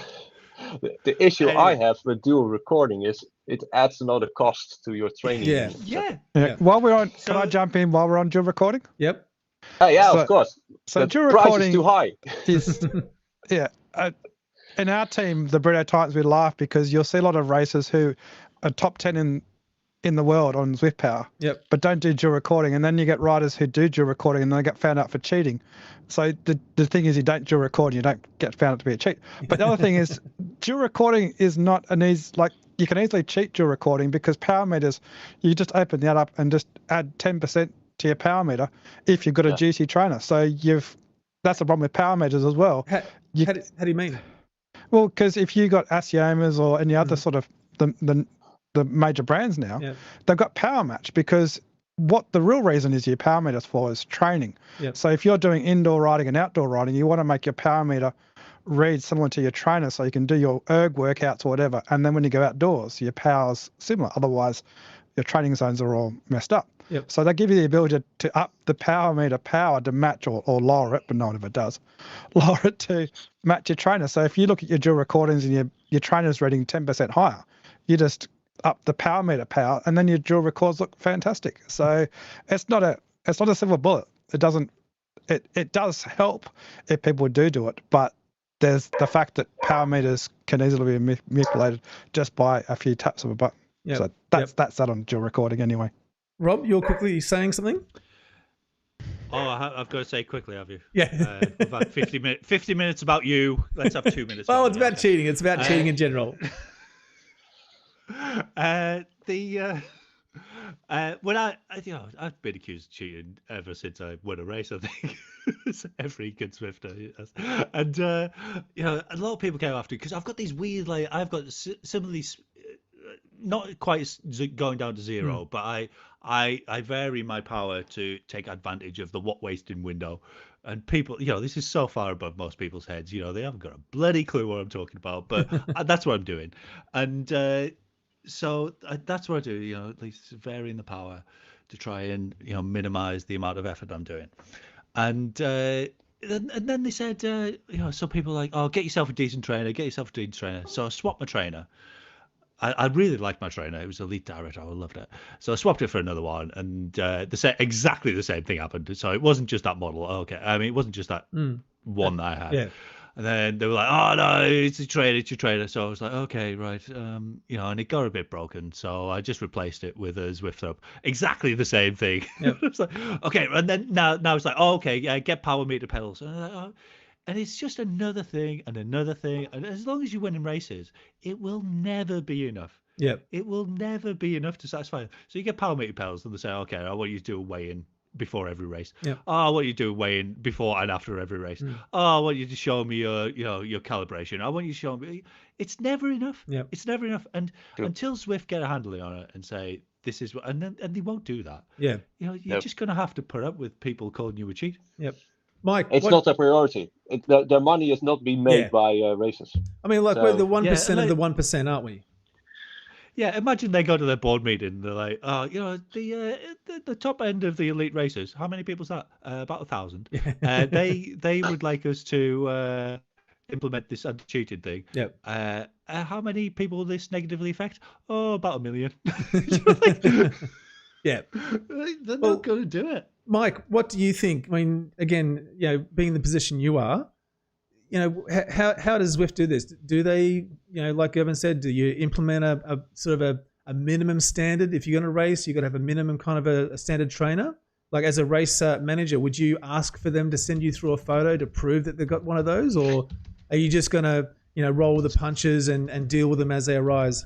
The issue I have with dual recording is it adds another cost to your training. Yeah. While we're on, can I jump in while we're on dual recording? Yep. Of course. So dual price recording is too high. Is in our team, the Brito Titans, we laugh because you'll see a lot of racers who are top 10 in the world on Zwift Power, but don't do dual recording, and then you get riders who do dual recording and they get found out for cheating. So the thing is, you don't dual record, you don't get found out to be a cheat. But the other thing is, dual recording is not an easy, you can easily cheat dual recording because power meters, you just open that up and just add 10% to your power meter if you've got a GC trainer. So that's the problem with power meters as well. How do you mean? Well, because if you got Accusations or any other sort of the major brands now, they've got power match, because what the real reason is your power meter for is training. So if you're doing indoor riding and outdoor riding, you want to make your power meter read similar to your trainer so you can do your erg workouts or whatever. And then when you go outdoors, your power's similar. Otherwise, your training zones are all messed up. So they give you the ability to up the power meter power to match or lower it, but no one ever does. Lower it to match your trainer. So if you look at your dual recordings and your trainer's reading 10% higher, you just up the power meter power, and then your dual records look fantastic. So it's not a silver bullet. It does help if people do it, but there's the fact that power meters can easily be manipulated just by a few taps of a button. So that's that on dual recording anyway. Rob, you're quickly saying something? Oh, I've got to say quickly, have you? Yeah. We've had 50 minutes about you. Let's have 2 minutes. Oh, it's about cheating. It's about cheating in general. When I've been accused of cheating ever since I won a race. I think every good Zwifter has. And a lot of people came after me because I've got these weird, I've got similarly, not quite going down to zero, but I vary my power to take advantage of the watt wasting window. And people, this is so far above most people's heads. They haven't got a bloody clue what I'm talking about, but that's what I'm doing. And so that's what I do, at least varying the power to try and, minimize the amount of effort I'm doing. And then they said, some people are like, oh, get yourself a decent trainer. So I swapped my trainer. I really liked my trainer. It was Elite Direct. I loved it. So I swapped it for another one, and exactly the same thing happened. So it wasn't just that model. Okay. I mean, it wasn't just that one that I had. Yeah. And then they were like, oh, no, it's your trainer. So I was like, okay, right. And it got a bit broken. So I just replaced it with a Zwift Up. Exactly the same thing. Yep. It's like, okay. And then now it's like, oh, okay, get power meter pedals. And I was like, oh. And it's just another thing and another thing. And as long as you win in races, it will never be enough. Yeah. It will never be enough to satisfy them. So you get power meter pals and they say, okay, I want you to do a weigh-in before every race. Yeah. Oh, I want you to do a weigh-in before and after every race. Oh, I want you to show me your calibration. I want you to show me. It's never enough. Yeah. It's never enough. And until Zwift get a handle on it and say, this is what, and they won't do that. Yeah. You're just going to have to put up with people calling you a cheat. Yep. Mike, it's not a priority. Their money is not being made by races. I mean, like, we're the 1% of the 1%, aren't we? Yeah, imagine they go to their board meeting. They're like, "Oh, the top end of the elite racers. How many people's that? About 1,000. They would like us to implement this anti-cheating thing. Yep. How many people will this negatively affect? Oh, about 1 million. Yeah. They're not going to do it. Mike, what do you think? I mean, again, being in the position you are, how does Zwift do this? Do they, like Gerben said, do you implement a sort of a minimum standard? If you're going to race, you've got to have a minimum kind of a standard trainer. Like, as a race manager, would you ask for them to send you through a photo to prove that they've got one of those? Or are you just going to, roll with the punches and deal with them as they arise?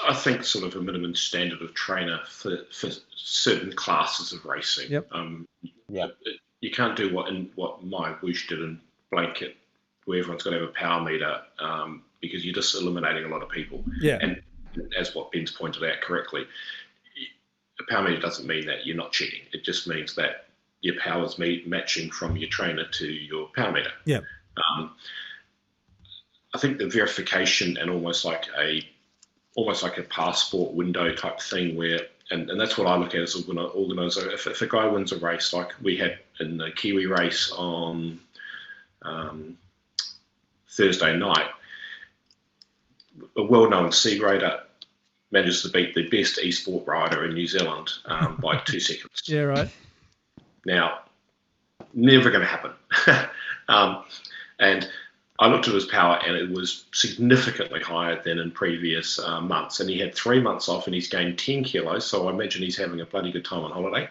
I think sort of a minimum standard of trainer for certain classes of racing. Yep. You can't do what my Whoosh did in blanket, where everyone's got to have a power meter, because you're just eliminating a lot of people. Yeah. And as what Ben's pointed out correctly, a power meter doesn't mean that you're not cheating. It just means that your power's matching from your trainer to your power meter. Yeah. I think the verification and almost like a passport window type thing where, and that's what I look at as an organizer. If a guy wins a race, like we had in the Kiwi race on Thursday night, a well-known C grader managed to beat the best esport rider in New Zealand by 2 seconds. Yeah, right. Now, never going to happen. And I looked at his power and it was significantly higher than in previous months. And he had 3 months off and he's gained 10 kilos. So I imagine he's having a bloody good time on holiday.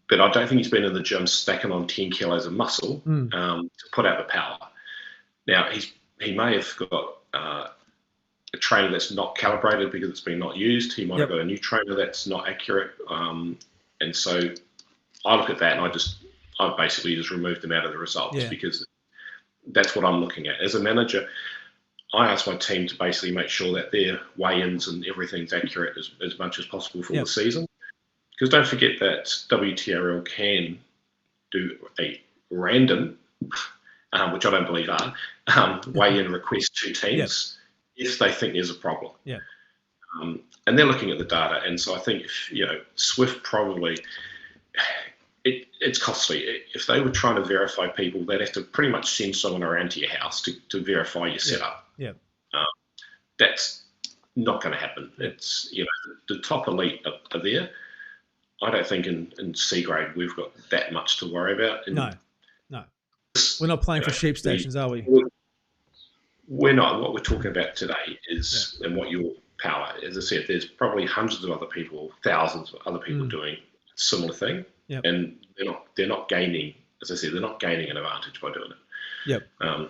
But I don't think he's been in the gym stacking on 10 kilos of muscle to put out the power. Now, he may have got a trainer that's not calibrated because it's been not used. He might have got a new trainer that's not accurate. And so I look at that and I basically just removed them out of the results because that's what I'm looking at. As a manager, I ask my team to basically make sure that their weigh-ins and everything's accurate as much as possible for the season. Because don't forget that WTRL can do a random, which I don't believe are, weigh-in request to teams if they think there's a problem. Yeah. And they're looking at the data. And so I think, Zwift probably... It's costly. If they were trying to verify people, they'd have to pretty much send someone around to your house to verify your setup. Yeah. That's not going to happen. It's, the top elite are there. I don't think in C grade we've got that much to worry about. No. We're not playing for sheep stations, are we? We're not. What we're talking about today is, and what your power, as I said, there's probably hundreds of other people, thousands of other people doing a similar thing. Yep. And they're not gaining, as I said, they're not gaining an advantage by doing it. Yep.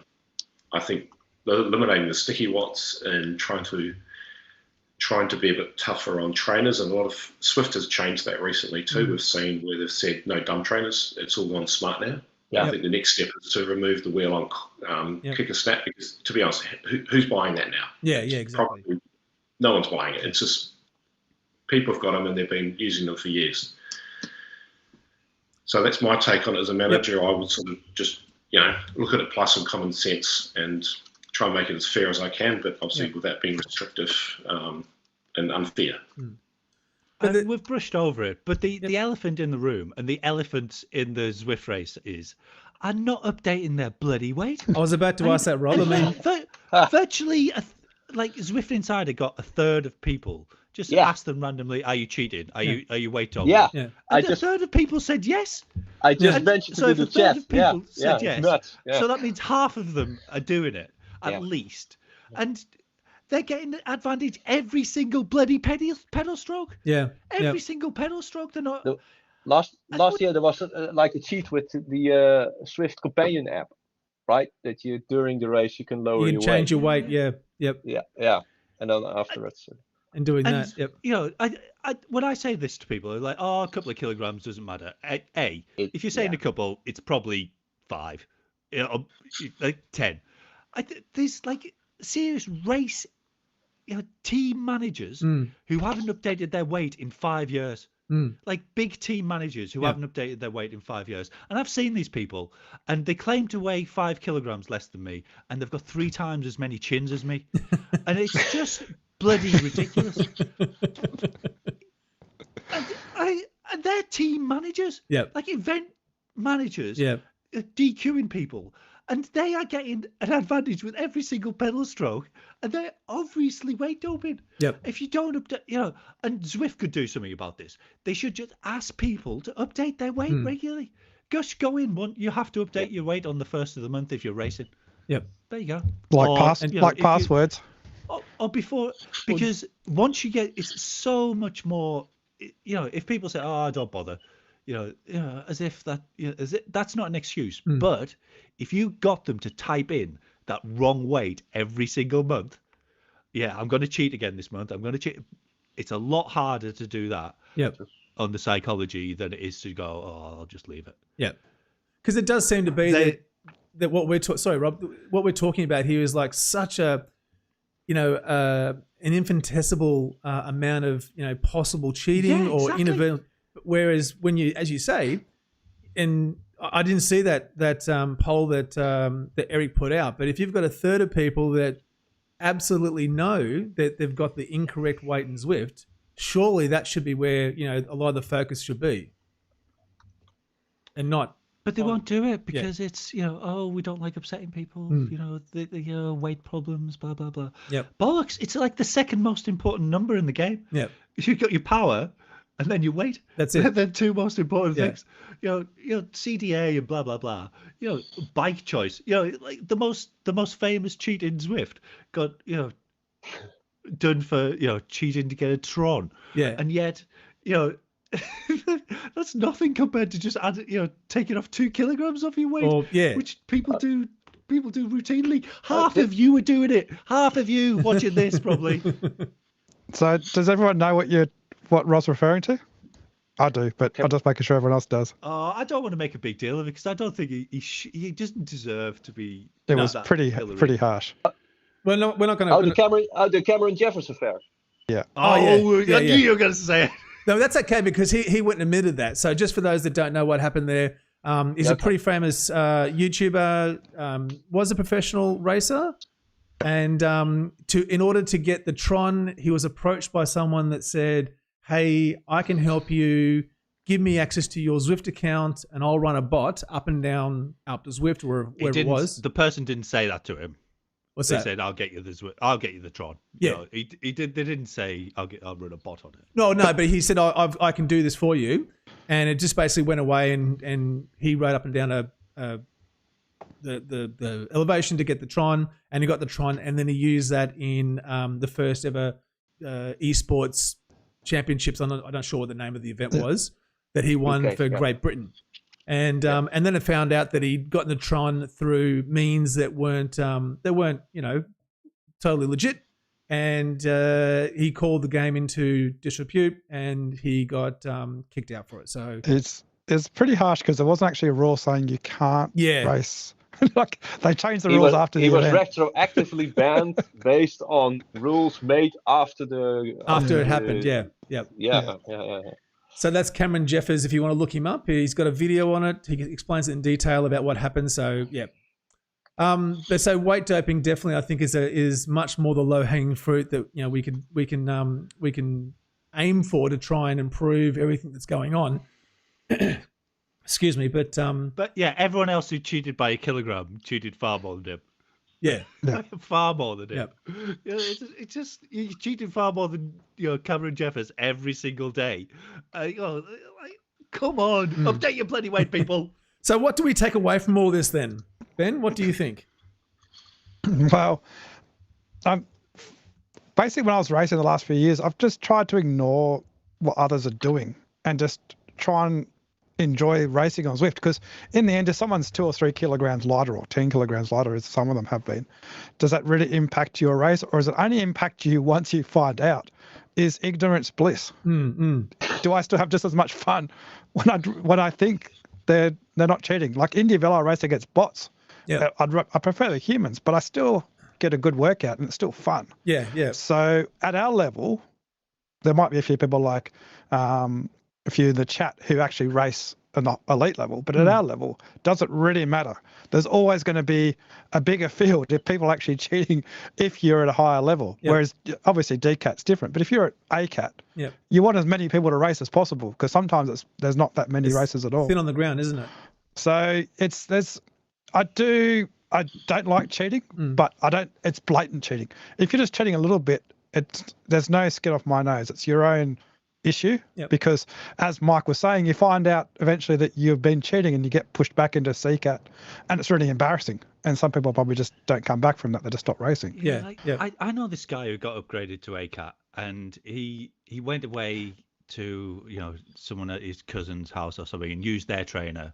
I think eliminating the sticky watts and trying to be a bit tougher on trainers, and a lot of Zwift has changed that recently too. We've seen where they've said no dumb trainers. It's all gone smart now. I think the next step is to remove the wheel on kicker snap, because to be honest, who's buying that now? Yeah, exactly. Probably no one's buying it. It's just people have got them and they've been using them for years. So that's my take on it as a manager. I would sort of just, look at it plus some common sense and try and make it as fair as I can, but obviously without being restrictive and unfair. And we've brushed over it, but the elephant in the room and the elephants in the Zwift race are not updating their bloody weight. I was about to ask that, Rob. Virtually, Zwift Insider got a third of people. Just ask them randomly, are you cheating? Are you weight talking? Yeah. And a third of people said yes. I just mentioned so to the chat. So if a third of people said yes, nuts. Yeah. so that means half of them are doing it, at least. And they're getting advantage every single bloody pedal stroke. Yeah. Every single pedal stroke. They're not... Last year there was like a cheat with the Zwift companion app, right? That you during the race you can lower You your can change weight. your weight. Yeah. Yep. Yeah, and then afterwards. And doing And, that. Yep. you know, I when I say this to people, they're like, oh, a couple of kilograms doesn't matter. If you're saying a couple, it's probably 5, you know, like 10. There's like serious race, you know, team managers who haven't updated their weight in 5 years. Like big team managers who haven't updated their weight in 5 years. And I've seen these people, and they claim to weigh 5 kilograms less than me, and they've got 3 times as many chins as me. And it's just bloody ridiculous. And they're team managers, like event managers, DQing people, and they are getting an advantage with every single pedal stroke, and they're obviously weight doping. If you don't update, you know, and Zwift could do something about this. They should just ask people to update their weight regularly. Just go in you have to update your weight on the 1st of the month if you're racing. There you go. Like passwords. Or before, because once you get, it's so much more, you know, if people say, oh, don't bother, you know, as if that, you know, that's not an excuse. But if you got them to type in that wrong weight every single month, I'm going to cheat again this month. I'm going to cheat. It's a lot harder to do that on the psychology than it is to go, oh, I'll just leave it. Because it does seem to be that what we're sorry, Rob, what we're talking about here is like such a, you know, an infinitesimal amount of, you know, possible cheating or inadvertent. Whereas when you, as you say, and I didn't see that poll that Eric put out, but if you've got a third of people that absolutely know that they've got the incorrect weight in Zwift, surely that should be where, you know, a lot of the focus should be, and not. But they won't do it because it's, you know, oh, we don't like upsetting people, you know, the weight problems, blah, blah, blah. Bollocks. It's like the second most important number in the game. You've got your power and then your weight. That's it. They're two most important things. You know, CDA and blah, blah, blah. You know, bike choice. You know, like the most famous cheat in Zwift got, you know, done for, you know, cheating to get a Tron. And yet, you know, that's nothing compared to just taking off 2 kilograms off your weight, which people do routinely. Half of you are doing it. Half of you watching this probably. So does everyone know what Rob's referring to? I do, but I'm just making sure everyone else does. I don't want to make a big deal of it because I don't think he doesn't deserve to be. It was pretty harsh. We're not going to. The Cameron Jeffers affair. I knew you were going to say it. No, that's okay because he went and admitted that. So just for those that don't know what happened there, he's a pretty famous YouTuber, was a professional racer. And in order to get the Tron, he was approached by someone that said, hey, I can help you. Give me access to your Zwift account and I'll run a bot up and down Alp to Zwift or wherever it was. The person didn't say that to him. What's they that? said, I'll get you the Tron. Yeah. No, he did. They didn't say, I'll run a bot on it. No, but he said, I can do this for you. And it just basically went away and he rode up and down the elevation to get the Tron, and he got the Tron, and then he used that in the first ever esports championships. I'm not sure what the name of the event was that he won for Great Britain. And then I found out that he'd gotten the Tron through means that weren't you know, totally legit. And he called the game into disrepute, and he got kicked out for it. So it's pretty harsh because there wasn't actually a rule saying you can't race. Like they changed the rules after the event. He was retroactively banned based on rules made after it happened. Yeah. So that's Cameron Jeffers. If you want to look him up, he's got a video on it. He explains it in detail about what happened. So yeah. But so weight doping definitely, I think, is much more the low hanging fruit that, you know, we can aim for to try and improve everything that's going on. Excuse me, but yeah, everyone else who cheated by a kilogram cheated far more than him. Yeah. Far more than him. You know, it's just you cheated far more than, you know, Cameron Jeffers every single day. You know, like, come on, update your bloody weight, people. So what do we take away from all this then, Ben? What do you think? Well, basically when I was racing the last few years, I've just tried to ignore what others are doing and just try and enjoy racing on Zwift, because in the end, if someone's 2 or 3 kilograms lighter or 10 kilograms lighter, as some of them have been, does that really impact your race, or does it only impact you once you find out? Is ignorance bliss? Do I still have just as much fun when I think they're not cheating? Like Indievelo, I race against bots. Yeah, I prefer the humans, but I still get a good workout and it's still fun. Yeah. So at our level, there might be a few people like a few in the chat who actually race an elite level, but at our level, doesn't really matter. There's always going to be a bigger field if people are actually cheating if you're at a higher level. Yep. Whereas obviously DCAT's different, but if you're at ACAT, you want as many people to race as possible, because sometimes there's not that many races at all. Thin on the ground, isn't it? So I don't like cheating, but it's blatant cheating. If you're just cheating a little bit, there's no skin off my nose. It's your own issue, because as Mike was saying, you find out eventually that you've been cheating and you get pushed back into CCAT, and it's really embarrassing. And some people probably just don't come back from that. They just stop racing. I know this guy who got upgraded to ACAT, and he went away to someone at his cousin's house or something and used their trainer,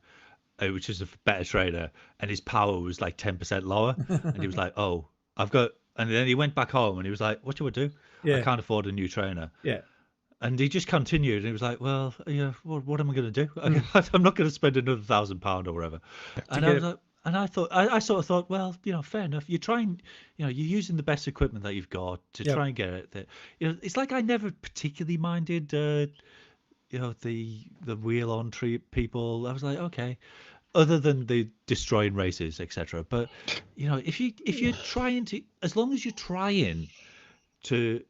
which is a better trainer, and his power was like 10% lower. And he was like, oh, and then he went back home and he was like, what do I do? I can't afford a new trainer. And he just continued, and he was like, well, what am I going to do? I'm not going to spend another £1,000 or whatever. And I was like, and I sort of thought, well, fair enough. You're trying, you're using the best equipment that you've got to try and get it there. It's like I never particularly minded, the wheel on people. I was like, okay, other than the destroying races, etc. But if you're trying to, as long as you're trying to,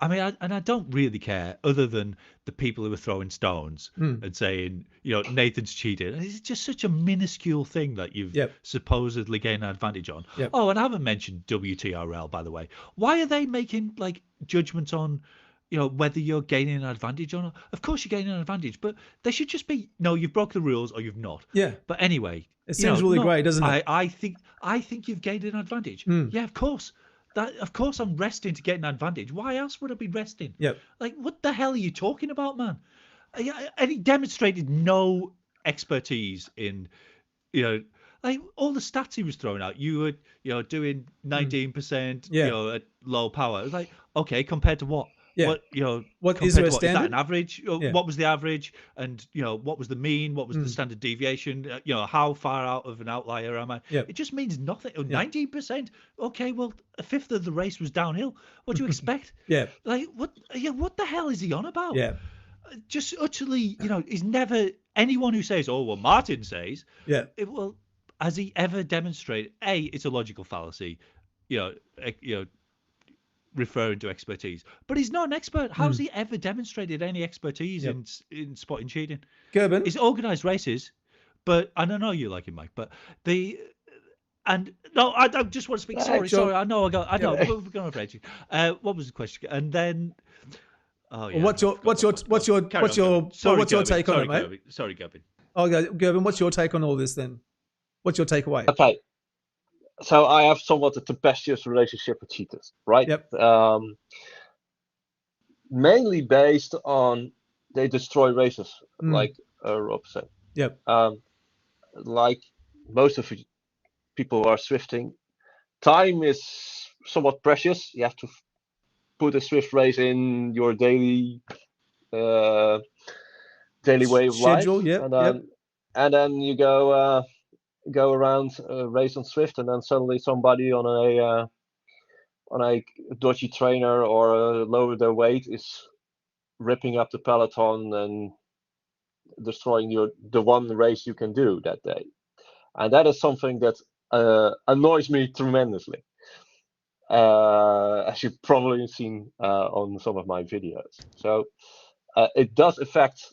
I don't really care, other than the people who are throwing stones and saying, Nathan's cheated. And it's just such a minuscule thing that you've supposedly gained an advantage on. Oh, and I haven't mentioned WTRL, by the way. Why are they making judgments on, whether you're gaining an advantage or not? Of course you're gaining an advantage, but they should just be, no, you've broke the rules or you've not. Yeah. But anyway, it seems really great, doesn't it? I think you've gained an advantage. Yeah, of course. Of course I'm resting to get an advantage. Why else would I be resting? What the hell are you talking about, man? And he demonstrated no expertise in, all the stats he was throwing out. You were, doing 19%, at low power. It was like, okay, compared to what? What is there a standard? Is that an average? What was the average? And what was the mean? What was the standard deviation? How far out of an outlier am I? It just means nothing. 19%. Okay, well, a fifth of the race was downhill. What do you expect? What the hell is he on about? Just utterly, he's never, anyone who says, oh well, Martin says, well, has he ever demonstrated? It's a logical fallacy. Referring to expertise, but he's not an expert. How's he ever demonstrated any expertise in spotting cheating? Gerben, he's organised races, but I don't know you like him, Mike. But I just want to speak. Sorry. I know. We're going to rage. What was the question? And then, what's your take on it, mate? Sorry, Gerben. Gerben, what's your take on all this then? What's your takeaway? Okay. So I have somewhat a tempestuous relationship with cheaters, right? Mainly based on they destroy races, like Rob said. Like most of you people who are Zwifting, time is somewhat precious. You have to put a Zwift race in your daily way of schedule, life, and then you go around, race on Zwift, and then suddenly somebody on a dodgy trainer or lower their weight is ripping up the peloton and destroying the one race you can do that day. And that is something that annoys me tremendously, as you've probably seen on some of my videos. So it does affect,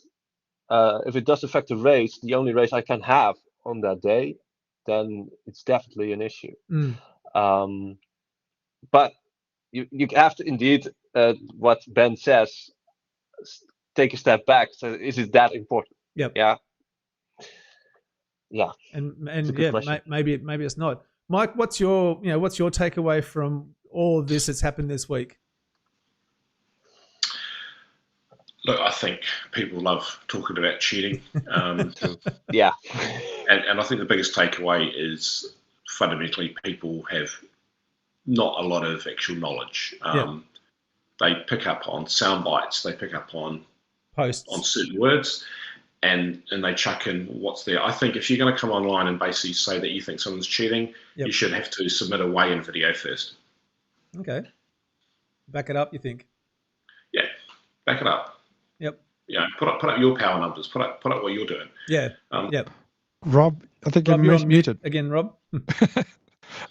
if it does affect the race, the only race I can have on that day, then it's definitely an issue. But you have to indeed, what Ben says, take a step back. So is it that important? Yeah. And maybe it's not. Mike, what's your takeaway from all of this that's happened this week? Look, I think people love talking about cheating. Yeah. And I think the biggest takeaway is fundamentally people have not a lot of actual knowledge. They pick up on sound bites, they pick up on Posts. on certain words, and they chuck in what's there. I think if you're going to come online and basically say that you think someone's cheating, you should have to submit a weigh-in video first. Okay. Back it up, you think? Yeah, back it up. Yep. You know, put up your power numbers. Put up what you're doing. Yeah. Yep. Rob, I think Rob, you're on mute muted again, Rob.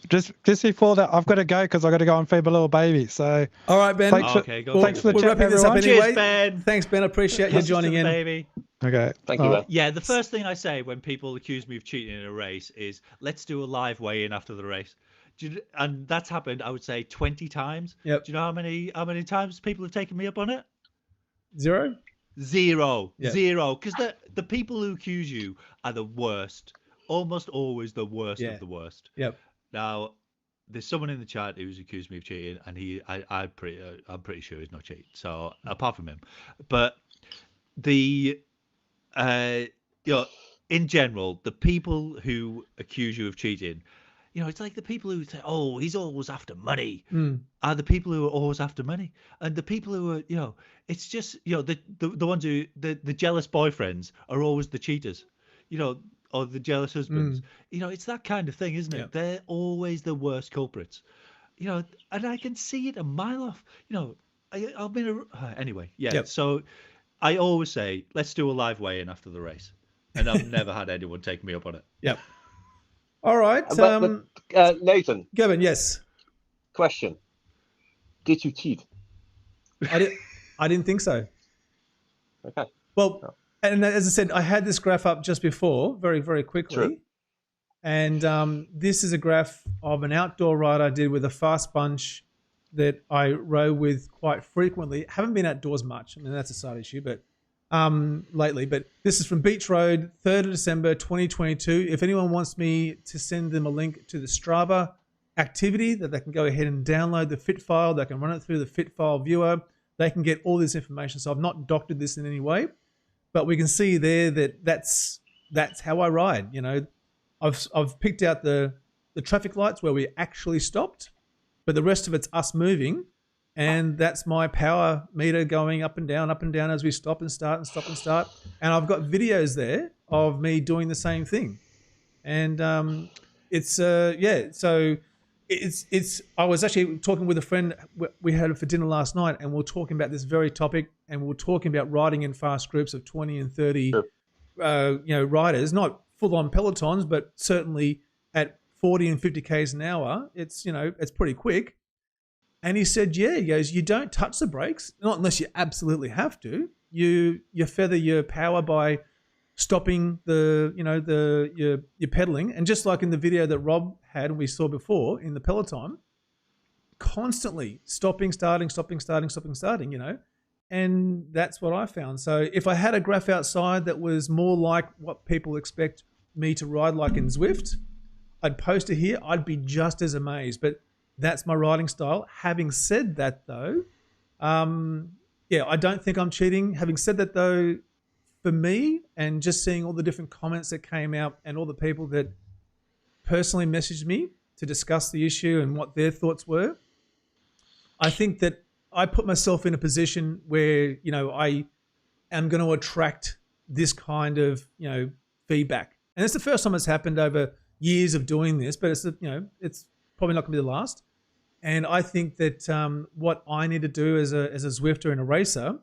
Just before that, I've got to go because I've got to go and feed my little baby. So all right, Ben. Thanks for the chat, wrapping this up everyone. anyway. Cheers, Ben. Thanks, Ben. I appreciate you joining in. Baby. Okay. Thank you, Ben. Yeah, the first thing I say when people accuse me of cheating in a race is, let's do a live weigh-in after the race. And that's happened, I would say, 20 times. Yep. Do you know how many times people have taken me up on it? Zero. Zero. Yep. Zero. Because the people who accuse you are the worst. Almost always the worst of the worst. Yep. Now, there's someone in the chat who's accused me of cheating, and I'm pretty sure he's not cheating. So apart from him, but the in general, the people who accuse you of cheating, it's like the people who say, "Oh, he's always after money," are the people who are always after money, and the people who are, it's just, the ones who the jealous boyfriends are always the cheaters, or the jealous husbands. It's that kind of thing, isn't it? They're always the worst culprits, and I can see it a mile off. I've been anyway. Yeah. Yep. So I always say, let's do a live weigh-in after the race, and I've never had anyone take me up on it. Yep. All right. Nathan. Gerben, yes. Question: did you cheat? I didn't think so. Okay. Well, and as I said, I had this graph up just before, very, very quickly. True. And this is a graph of an outdoor ride I did with a fast bunch that I row with quite frequently. Haven't been outdoors much. I mean, that's a side issue, but lately. But this is from Beach Road, 3rd of December, 2022. If anyone wants me to send them a link to the Strava activity that they can go ahead and download the fit file, they can run it through the fit file viewer. They can get all this information. So I've not doctored this in any way. But we can see there that that's how I ride. I've picked out the traffic lights where we actually stopped, but the rest of it's us moving, and that's my power meter going up and down as we stop and start and stop and start. And I've got videos there of me doing the same thing, and So it's. I was actually talking with a friend. We had it for dinner last night, and we were talking about this very topic, and we were talking about riding in fast groups of 20 and 30, riders, not full-on pelotons, but certainly at 40 and 50 k's an hour. It's it's pretty quick. And he said, he goes, you don't touch the brakes, not unless you absolutely have to. You feather your power by stopping your pedaling, and just like in the video that Rob had and we saw before in the peloton, constantly stopping, starting, and that's what I found. So if I had a graph outside that was more like what people expect me to ride like in Zwift, I'd post it here. I'd be just as amazed, but that's my riding style. Having said that though, I don't think I'm cheating. Having said that though, for me, and just seeing all the different comments that came out and all the people that personally messaged me to discuss the issue and what their thoughts were, I think that I put myself in a position where, I am going to attract this kind of, feedback. And it's the first time it's happened over years of doing this, but it's probably not going to be the last. And I think that what I need to do as a Zwifter and a racer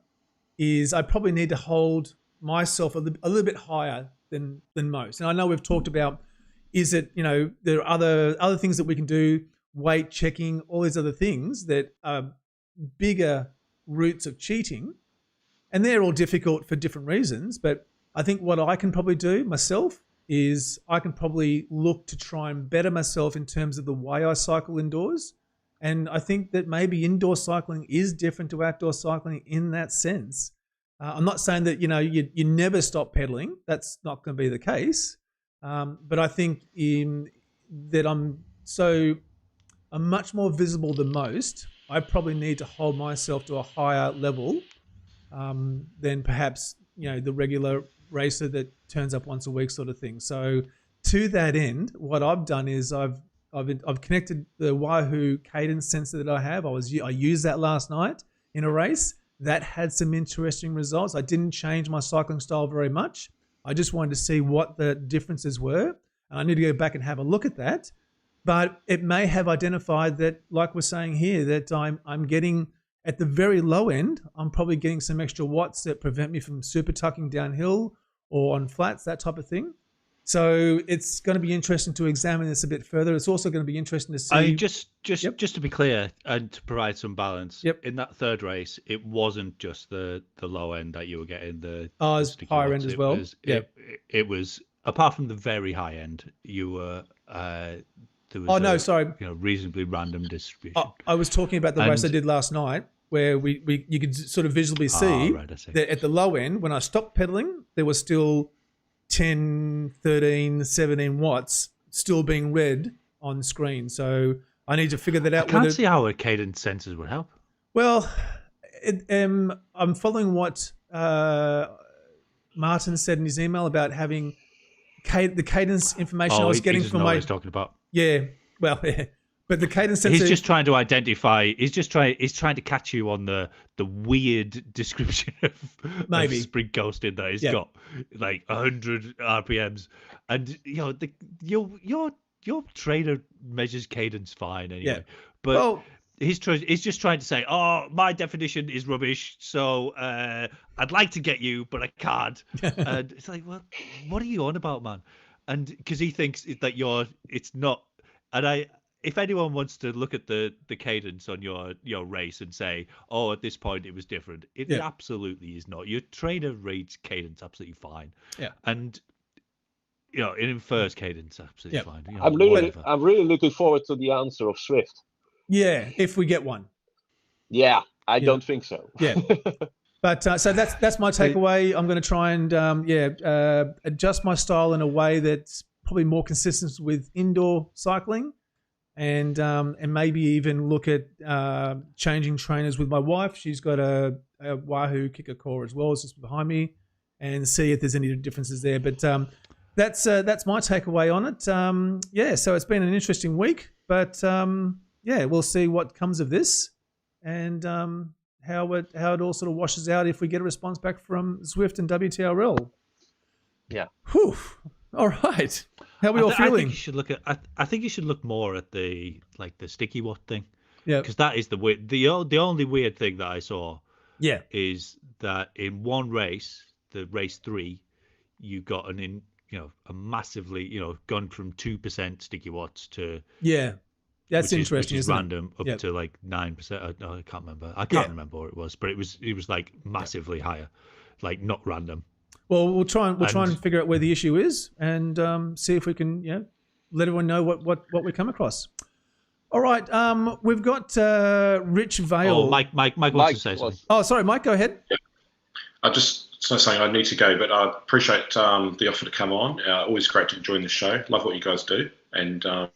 is I probably need to hold myself a little bit higher than most. And I know we've talked about, is it, there are other things that we can do, weight checking, all these other things that are bigger routes of cheating, and they're all difficult for different reasons. But I think what I can probably do myself is I can probably look to try and better myself in terms of the way I cycle indoors. And I think that maybe indoor cycling is different to outdoor cycling in that sense. I'm not saying that, you never stop pedaling. That's not going to be the case. But I think that I'm much more visible than most. I probably need to hold myself to a higher level than perhaps the regular racer that turns up once a week sort of thing. So to that end, what I've done is I've connected the Wahoo cadence sensor that I have. I used that last night in a race. That had some interesting results. I didn't change my cycling style very much. I just wanted to see what the differences were. I need to go back and have a look at that. But it may have identified that, like we're saying here, that I'm getting at the very low end, I'm probably getting some extra watts that prevent me from super tucking downhill or on flats, that type of thing. So it's going to be interesting to examine this a bit further. It's also going to be interesting to see. Just to be clear and to provide some balance. Yep. In that third race, it wasn't just the low end that you were getting. The higher end as well. It was apart from the very high end. You were there was reasonally random distribution. I was talking about the race I did last night, where you could sort of visually see that at the low end, when I stopped pedaling, there was still 10, 13, 17 watts still being read on screen. So I need to figure that out. I can't see how a cadence sensors would help. Well, I'm following what Martin said in his email about having the cadence information I was getting from my. What he's talking about. Yeah, well, but the cadence sensor. He's just trying to identify. He's trying to catch you on the weird description of sprint coasting that he's got, like 100 RPMs, and your trainer measures cadence fine anyway. Yeah. But he's just trying to say, oh, my definition is rubbish, so I'd like to get you, but I can't. And it's like, well, what are you on about, man? And because he thinks that it's not, and if anyone wants to look at the cadence on your race and say, oh, at this point it was different, it absolutely is not. Your trainer reads cadence absolutely fine. Yeah. And it infers cadence absolutely fine. I'm really looking forward to the answer of Zwift. Yeah, if we get one. Yeah, I don't think so. Yeah. But so that's my takeaway. I'm going to try and adjust my style in a way that's probably more consistent with indoor cycling, and maybe even look at changing trainers with my wife. She's got a Wahoo Kicker Core as well, it's just behind me, and see if there's any differences there. But that's my takeaway on it. So it's been an interesting week, but we'll see what comes of this, and how it all sort of washes out if we get a response back from Zwift and WTRL. Yeah. Whew. All right. How are we all feeling? I think you should look more at the sticky watt thing. Yeah. Because that is the only weird thing that I saw. Yeah. Is that in one race, the race 3, you got a massively gone from 2% sticky watts to That's interesting. Which is isn't random it? Up to like 9%. No, I can't remember. I can't remember what it was, but it was like massively higher, like not random. Well, we'll try and figure out where the issue is, and see if we can let everyone know what we come across. All right, we've got Rich Vale. Oh, Mike wants to say something. Oh, sorry, Mike, go ahead. Yeah. I just saying I need to go, but I appreciate the offer to come on. Always great to join the show. Love what you guys do, and I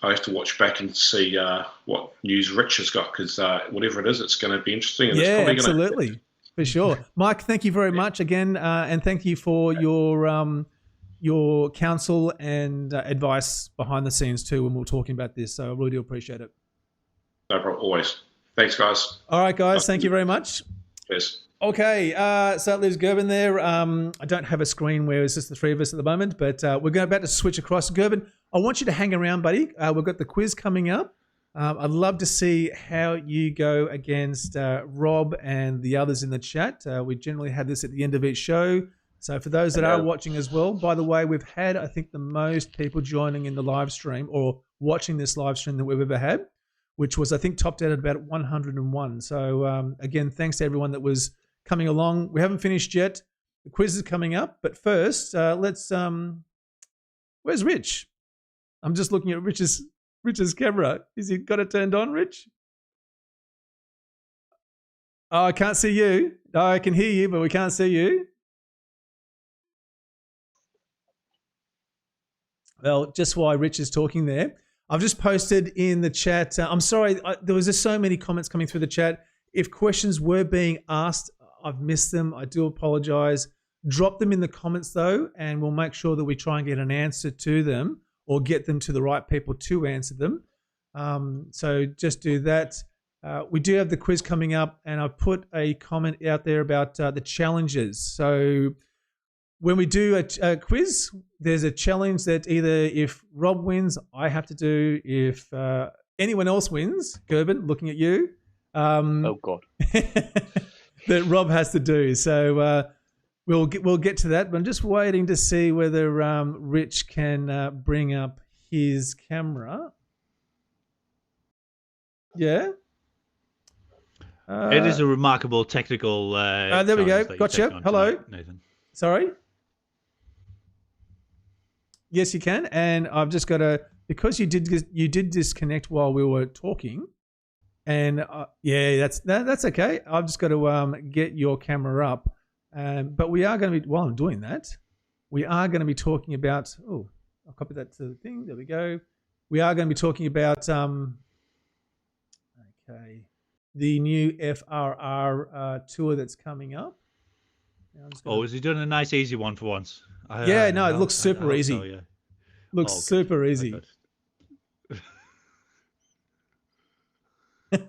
have to watch back and see what news Rich has got, because whatever it is, it's going to be interesting. And it's probably absolutely. For sure. Mike, thank you very much again, and thank you for your counsel and advice behind the scenes too when we were talking about this. So I really do appreciate it. No problem, always. Thanks, guys. All right, guys. Thank you very much. Cheers. Okay, so that leaves Gerben there. I don't have a screen where it's just the three of us at the moment, but we're about to switch across. Gerben, I want you to hang around, buddy. We've got the quiz coming up. I'd love to see how you go against Rob and the others in the chat. We generally have this at the end of each show. So for those that are watching as well, by the way, we've had, I think, the most people joining in the live stream or watching this live stream that we've ever had, which was, I think, topped out at about 101. So again, thanks to everyone that was coming along. We haven't finished yet. The quiz is coming up. But first, let's... where's Rich? I'm just looking at Rich's camera. Is he got it turned on, Rich? Oh, I can't see you. Oh, I can hear you, but we can't see you. Well, just while Rich is talking there, I've just posted in the chat. I'm sorry, there was just so many comments coming through the chat. If questions were being asked, I've missed them. I do apologize. Drop them in the comments though, and we'll make sure that we try and get an answer to them or get them to the right people to answer them. So just do that. We do have the quiz coming up, and I've put a comment out there about the challenges. So when we do a quiz, there's a challenge that either if Rob wins, I have to do. If anyone else wins, Gerben, looking at you. Oh God. That Rob has to do. So we'll get to that. But I'm just waiting to see whether Rich can bring up his camera. Yeah. It is a remarkable technical. There we go. Gotcha. Hello, tonight, Nathan. Sorry. Yes, you can. And I've just got to, because you did disconnect while we were talking. And yeah, that's okay. I've just got to get your camera up. But we are going to be, while I'm doing that, we are going to be talking about, I'll copy that to the thing. There we go. We are going to be talking about, the new FRR tour that's coming up. Has he done a nice easy one for once? It looks super easy. So, yeah. Looks super easy. There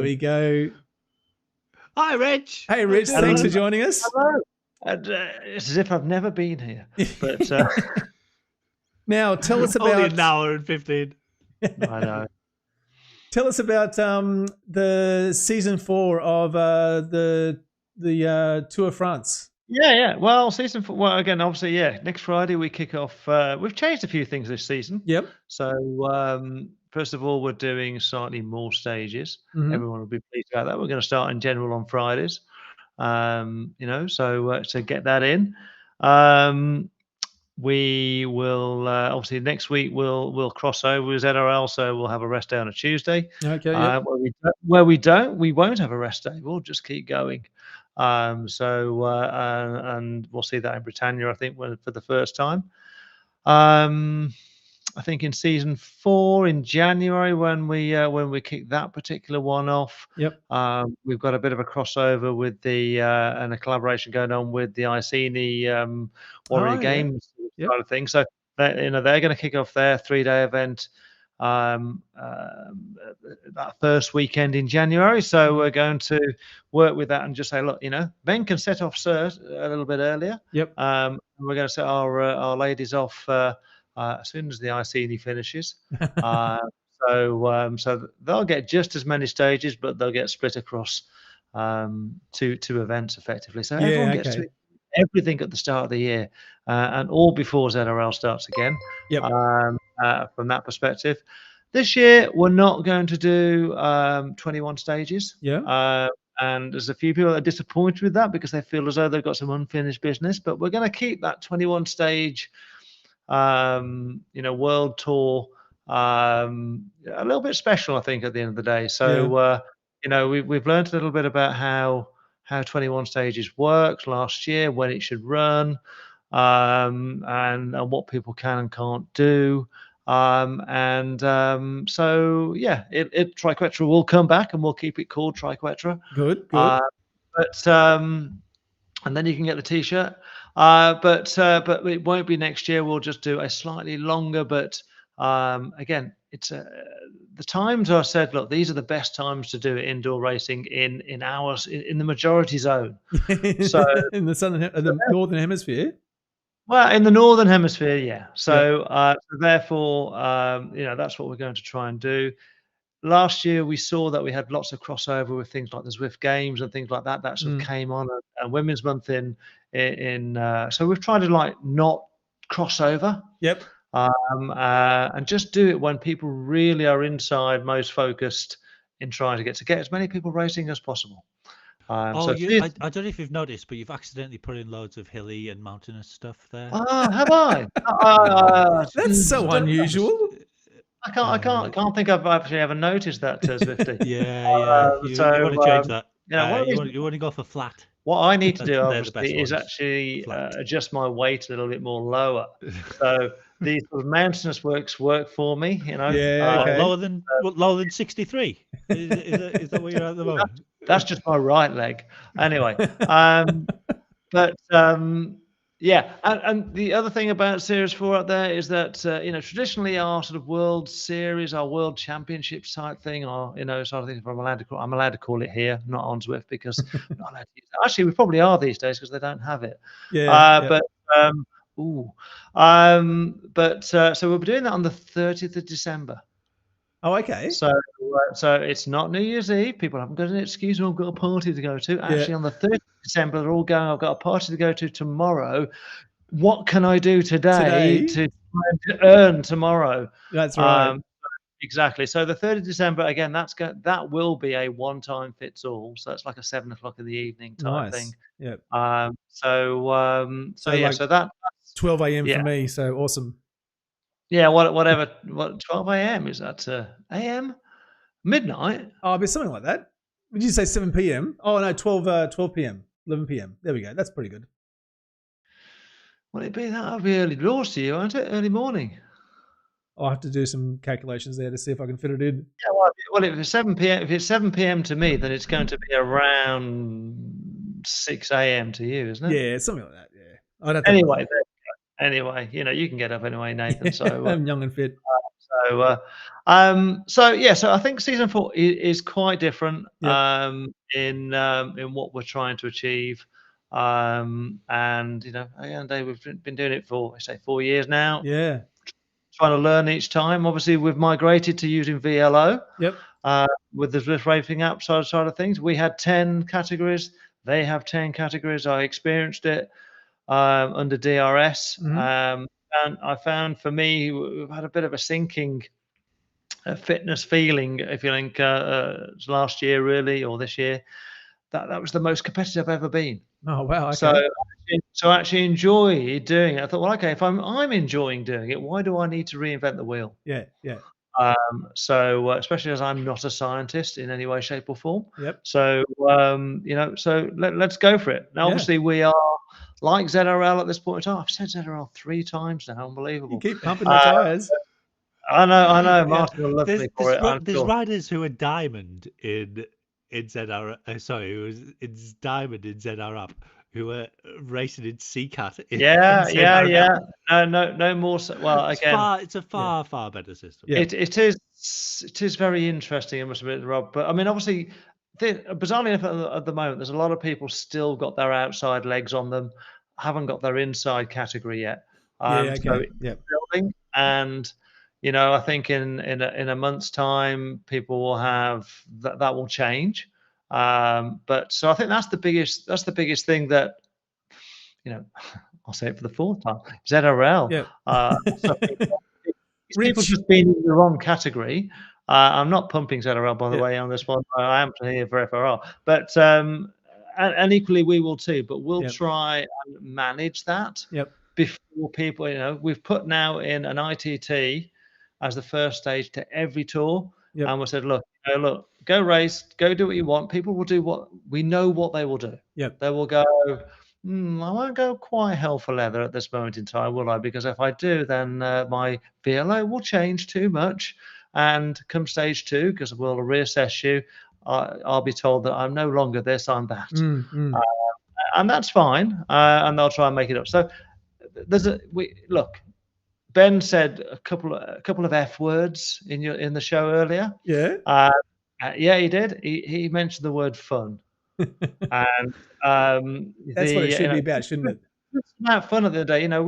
we go. Hi, Rich. Hey, Rich. Thanks for joining us. Hello. And, it's as if I've never been here. But now, tell us about only an hour and 15. I know. Tell us about the season 4 of the Tour France. Yeah. Well, season 4. Well, again, obviously, next Friday we kick off. We've changed a few things this season. Yep. So first of all, we're doing slightly more stages. Mm-hmm. Everyone will be pleased about that. We're going to start in general on Fridays. So get that in. We will obviously next week we'll cross over with ZRL, so we'll have a rest day on a Tuesday. Okay. Yeah. Where we won't have a rest day. We'll just keep going. And we'll see that in Britannia, I think, for the first time. I think in season 4 in January when we kick that particular one off. Yep. We've got a bit of a crossover with the and a collaboration going on with the Iceni Warrior Games side of things. So they're going to kick off their 3-day event that first weekend in January. So we're going to work with that and just say, look, Ben can set off a little bit earlier. Yep. And we're going to set our ladies off as soon as the Iceni finishes. So they'll get just as many stages, but they'll get split across two events effectively. So everyone gets to everything at the start of the year, and all before ZRL starts again. Yep. From that perspective, this year we're not going to do 21 stages. Yeah. And there's a few people that are disappointed with that because they feel as though they've got some unfinished business. But we're going to keep that 21 stage, world tour a little bit special, I think, at the end of the day. So we've learned a little bit about how 21 stages works last year, when it should run, and what people can and can't do. Triquetra will come back, and we'll keep it called Triquetra. Good. And then you can get the T-shirt. But it won't be next year. We'll just do a slightly longer. But again, it's the times I said, look, these are the best times to do indoor racing in hours in the majority zone. So in the northern hemisphere. Well, in the northern hemisphere, yeah. So therefore, that's what we're going to try and do. Last year, we saw that we had lots of crossover with things like the Zwift Games and things like that. That sort of came on a Women's Month in. So we've tried to not cross over. Yep. And just do it when people really are inside, most focused in trying to get as many people racing as possible. I don't know if you've noticed, but you've accidentally put in loads of hilly and mountainous stuff there. Have I? That's so unusual. I can't think I've actually ever noticed that, Zwifty. Yeah. You want to change that. You want to go for flat. What I need to do, They're the obviously, best is ones. actually Flat. adjust my weight a little bit more lower. So these sort of mountainous work for me, you know. Yeah, okay. Lower than 63. Is that where you're at the moment? That's just my right leg. Anyway, yeah, and the other thing about Series 4 out there is that you know, traditionally our sort of World Series, our World Championships type thing, or you know, sort of thing. I'm allowed to call it here, not on Zwift, because I'm not allowed to use it. Actually, we probably are these days because they don't have it. Yeah. But so we'll be doing that on the 30th of December. Oh, okay. So it's not New Year's Eve. People haven't got an excuse. I've got a party to go to. Actually, on the 30th of December, they're all going. I've got a party to go to tomorrow. What can I do today to earn tomorrow? That's right. Exactly. So the 3rd of December, again, that will be a one-time fits all. So it's like a 7 o'clock in the evening type thing. Yep. So that's 12 a.m. for me. So awesome. Yeah, whatever. What 12 a.m. is that? A.m. midnight? Oh, it'd be something like that. Would you say 7 p.m.? Oh no, 12 p.m. 11 p.m. There we go. That's pretty good. Will it be that? That'll be early doors to you, won't it? Early morning. I'll have to do some calculations there to see if I can fit it in. Yeah, well, if it's 7 p.m. If it's 7 p.m. to me, then it's going to be around 6 a.m. to you, isn't it? Yeah, something like that. Yeah. Anyway, you know, you can get up anyway, Nathan. So I'm young and fit. So I think season 4 is quite different in what we're trying to achieve. And you know, again, Dave, we've been doing it for 4 years now. Yeah. Trying to learn each time. Obviously, we've migrated to using VLO. Yep. With the Zwift racing app side of things, we had 10 categories. They have 10 categories. I experienced it under DRS. And I found, for me, we've had a bit of a sinking fitness feeling, if you think, last year really, or this year. That was the most competitive I've ever been. Oh wow! Okay. So I actually enjoy doing it. I thought, well, okay, if I'm enjoying doing it, why do I need to reinvent the wheel? Yeah. So especially as I'm not a scientist in any way, shape, or form. Yep. So you know, so let's go for it. Now, obviously, we are like ZRL at this point in time. I've said ZRL 3 times now. Unbelievable. You keep pumping the tires. I know. Martin will love me for it. There's riders who are diamond in ZR. Sorry, who was in diamond in ZR up, who are racing in CCAT. Yeah. No more. Well, again, it's a far better system. Yeah. It is very interesting, I must admit, Rob. But I mean, obviously, bizarrely enough, at the moment, there's a lot of people still got their outside legs on them, haven't got their inside category yet. So it's building, and you know, I think in a month's time, people will have that will change. But so I think that's the biggest thing that, you know, I'll say it for the 4th time. ZRL. So people just being in the wrong category. I'm not pumping ZRL, by the way, on this one. I am here for FRR, but and equally we will too. But we'll try and manage that before people. You know, we've put now in an ITT as the first stage to every tour, and we said, look, go race, go do what you want. People will do what we know what they will do. They will go. I won't go quite hell for leather at this moment in time, will I? Because if I do, then my VLO will change too much. And come stage 2, because we'll reassess you, I'll be told that I'm no longer this, I'm that. And that's fine. And they'll try and make it up. So look. Ben said a couple of F words in the show earlier. Yeah. Yeah, he did. He mentioned the word fun. And that's what it should be about, shouldn't it? It's about fun at the end of the day. You know,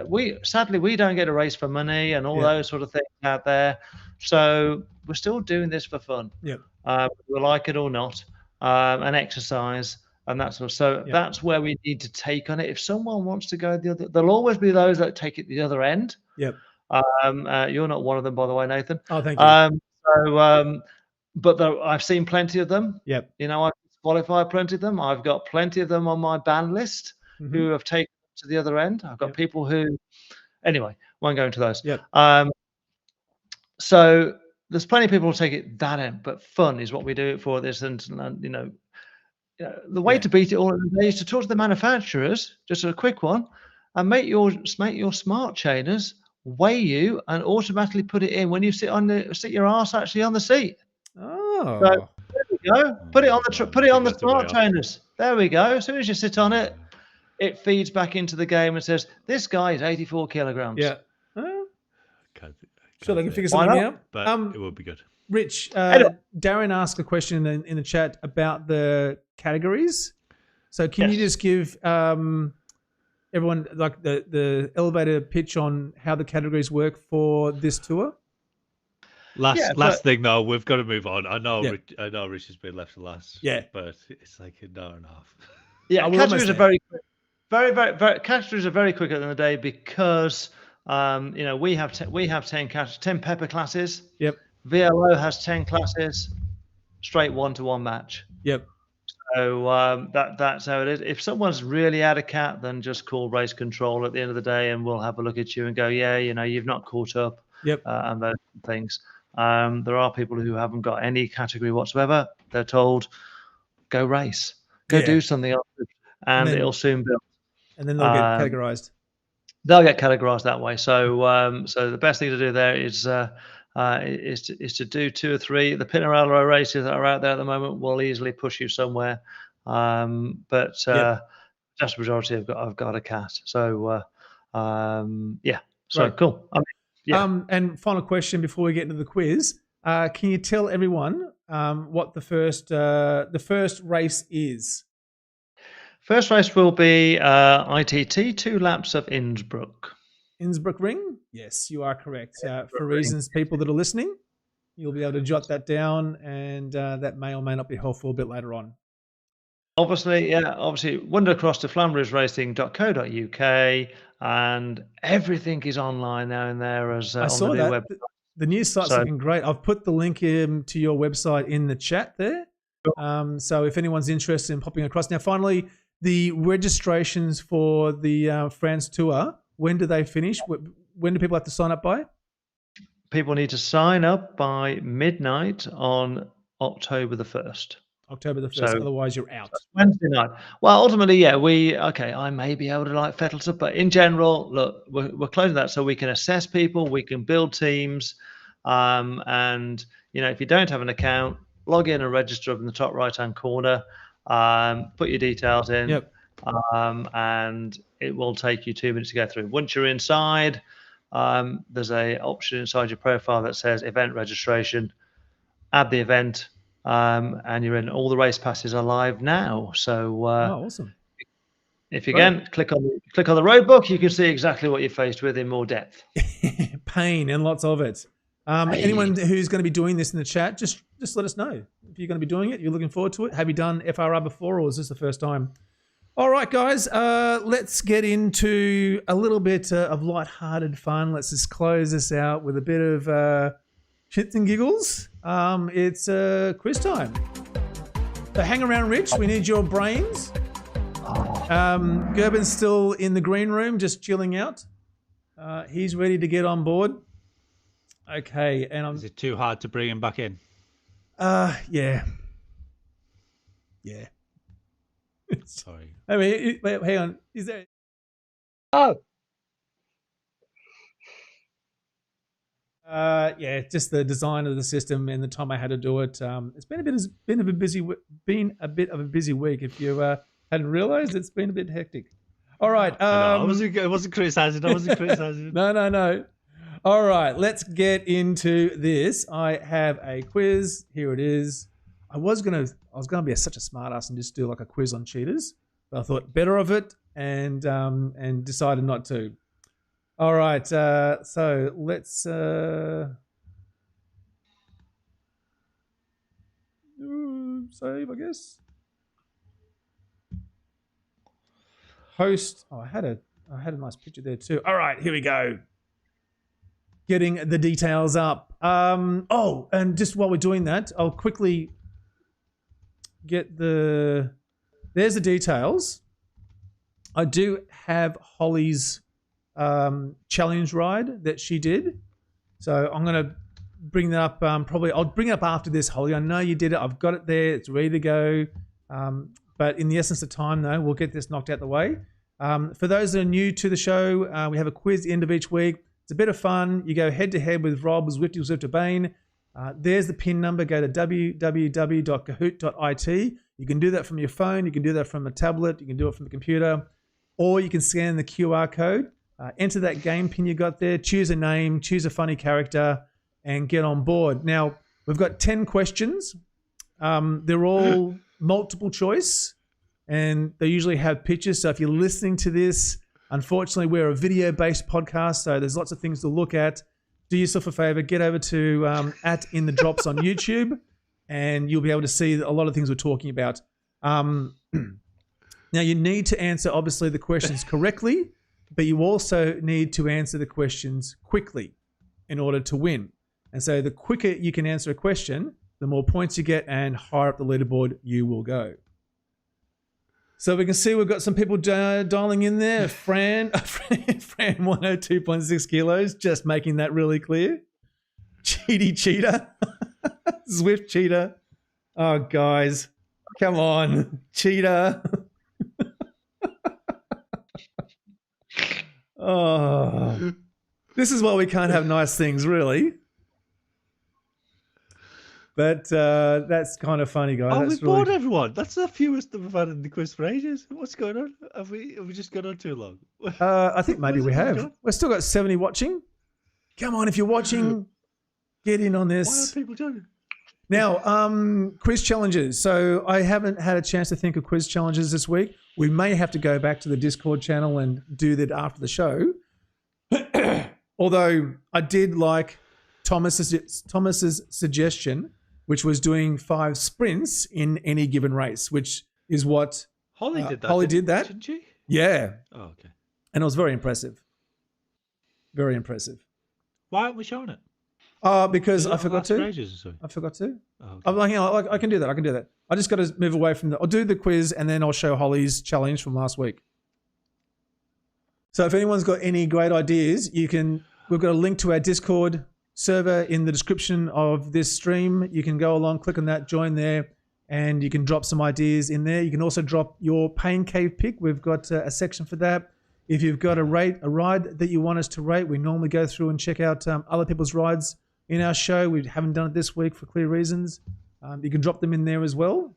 we sadly we don't get a race for money and all those sort of things out there. So we're still doing this for fun. We like it or not, and exercise. And that's that's where we need to take on it. If someone wants to go the other, there'll always be those that take it the other end. You're not one of them, by the way, Nathan. Oh, thank you. But I've seen plenty of them. You know, I've qualified plenty of them. I've got plenty of them on my ban list who have taken it to the other end. I've got people who, anyway, won't go into those. So there's plenty of people who take it that end, but fun is what we do it for. This and you know. the way to beat it all is to talk to the manufacturers, just a quick one, and make your smart chainers weigh you and automatically put it in when you sit your arse actually on the seat. Oh, so there we go. Put it on the smart chainers. There we go. As soon as you sit on it, it feeds back into the game and says, "This guy is 84 kilograms." Yeah. Sure, they can figure something out. But it will be good. Rich, Darren asked a question in the chat about the categories. So can you just give everyone like the elevator pitch on how the categories work for this tour? Last thing though, we've got to move on. I know Rich has been left to last. Yeah, but it's like an hour and a half. Yeah, categories are very quick. Very categories are very quick at the end of the day because we have 10 pepper classes. Yep. VLO has 10 classes, straight 1-to-1 match. Yep. So that's how it is. If someone's really out of cat, then just call race control at the end of the day, and we'll have a look at you and go, yeah, you've not caught up. Yep. And those things. There are people who haven't got any category whatsoever. They're told, go race, go do something else, and it'll soon build. And then they'll get categorized. They'll get categorized that way. So so the best thing to do there is to do 2 or 3. The Pinarello races that are out there at the moment will easily push you somewhere. But just majority have got a cat. So So right. cool. And final question before we get into the quiz. Can you tell everyone what the first race is? First race will be ITT 2 laps of Innsbruck. Innsbruck Ring? Yes, you are correct. For reasons, people that are listening, you'll be able to jot that down, and that may or may not be helpful a bit later on. Obviously, Wondercross to FlandersRacing.co.uk, and everything is online now in there as I on saw the new that. website. The new site's looking great. I've put the link to your website in the chat there. So if anyone's interested in popping across. Now, finally, the registrations for the France tour, when do they finish? When do people have to sign up by? People need to sign up by midnight on October the 1st. October the 1st, otherwise you're out. Wednesday night. Well, ultimately, I may be able to fettle stuff, but in general, look, we're closing that so we can assess people, we can build teams, and if you don't have an account, log in and register up in the top right-hand corner, put your details in, and it will take you 2 minutes to go through. Once you're inside, there's a option inside your profile that says event registration. Add the event. And you're in. All the race passes are live now. So awesome. If you click on the road book, you can see exactly what you're faced with in more depth. Pain and lots of it. Anyone who's going to be doing this in the chat, just let us know if you're going to be doing it. You're looking forward to it. Have you done FRR before, or is this the first time? All right, guys. Let's get into a little bit of lighthearted fun. Let's just close this out with a bit of shits and giggles. It's quiz time. So hang around, Rich. We need your brains. Gerben's still in the green room, just chilling out. He's ready to get on board. Okay, and Is it too hard to bring him back in? Yeah. Sorry. I mean, wait, hang on. Is there? Oh. Just the design of the system and the time I had to do it. It's been a bit of a busy week. If you hadn't realised, it's been a bit hectic. All right. I wasn't criticising. No. All right. Let's get into this. I have a quiz. Here it is. I was gonna be such a smartass and just do like a quiz on cheaters, but I thought better of it and decided not to. All right, so let's save, I guess. Host. Oh, I had a nice picture there too. All right, here we go. Getting the details up. And just while we're doing that, I'll quickly get there's the details. I do have Holly's challenge ride that she did, so I'm gonna bring that up. I'll bring it up after this, Holly. I know you did it. I've got it there. It's ready to go. But in the essence of time, though, we'll get this knocked out the way. For those that are new to the show, we have a quiz at the end of each week. It's a bit of fun. You go head-to-head with Rob, Zwift, Bane. There's the PIN number. Go to www.kahoot.it. You can do that from your phone. You can do that from a tablet. You can do it from the computer. Or you can scan the QR code. Enter that game PIN you got there. Choose a name. Choose a funny character. And get on board. Now, we've got 10 questions. They're all multiple choice. And they usually have pictures. So if you're listening to this, unfortunately, we're a video-based podcast. So there's lots of things to look at. Do yourself a favor, get over to @In the Drops on YouTube, and you'll be able to see a lot of things we're talking about. Now, you need to answer, obviously, the questions correctly, but you also need to answer the questions quickly in order to win. And so the quicker you can answer a question, the more points you get, and higher up the leaderboard you will go. So we can see we've got some people dialing in there. Fran 102.6 kilos, just making that really clear. Cheetah. Zwift cheetah. Oh, guys. Come on. Cheetah. Oh. This is why we can't have nice things, really. But that's kind of funny, guys. Oh, that's we've bored everyone. That's the fewest that we've had in the quiz for ages. What's going on? Have we just gone on too long? I think maybe we have. We've still got 70 watching. Come on, if you're watching, get in on this. Why are people joining? Now, quiz challenges. So I haven't had a chance to think of quiz challenges this week. We may have to go back to the Discord channel and do that after the show. Although I did like Thomas's suggestion, which was doing 5 sprints in any given race, which is what Holly did that. Holly did that. Didn't she? Yeah. Oh, okay. And it was very impressive. Very impressive. Why aren't we showing it? Because I forgot to. I forgot to. Oh, okay. I'm like, I can do that. I can do that. I just got to move away from I'll do the quiz and then I'll show Holly's challenge from last week. So if anyone's got any great ideas, we've got a link to our Discord server in the description of this stream. You can go along, click on that, join there, and you can drop some ideas in there. You can also drop your Pain Cave pick. We've got a section for that. If you've got a ride that you want us to rate, we normally go through and check out other people's rides in our show. We haven't done it this week for clear reasons. You can drop them in there as well.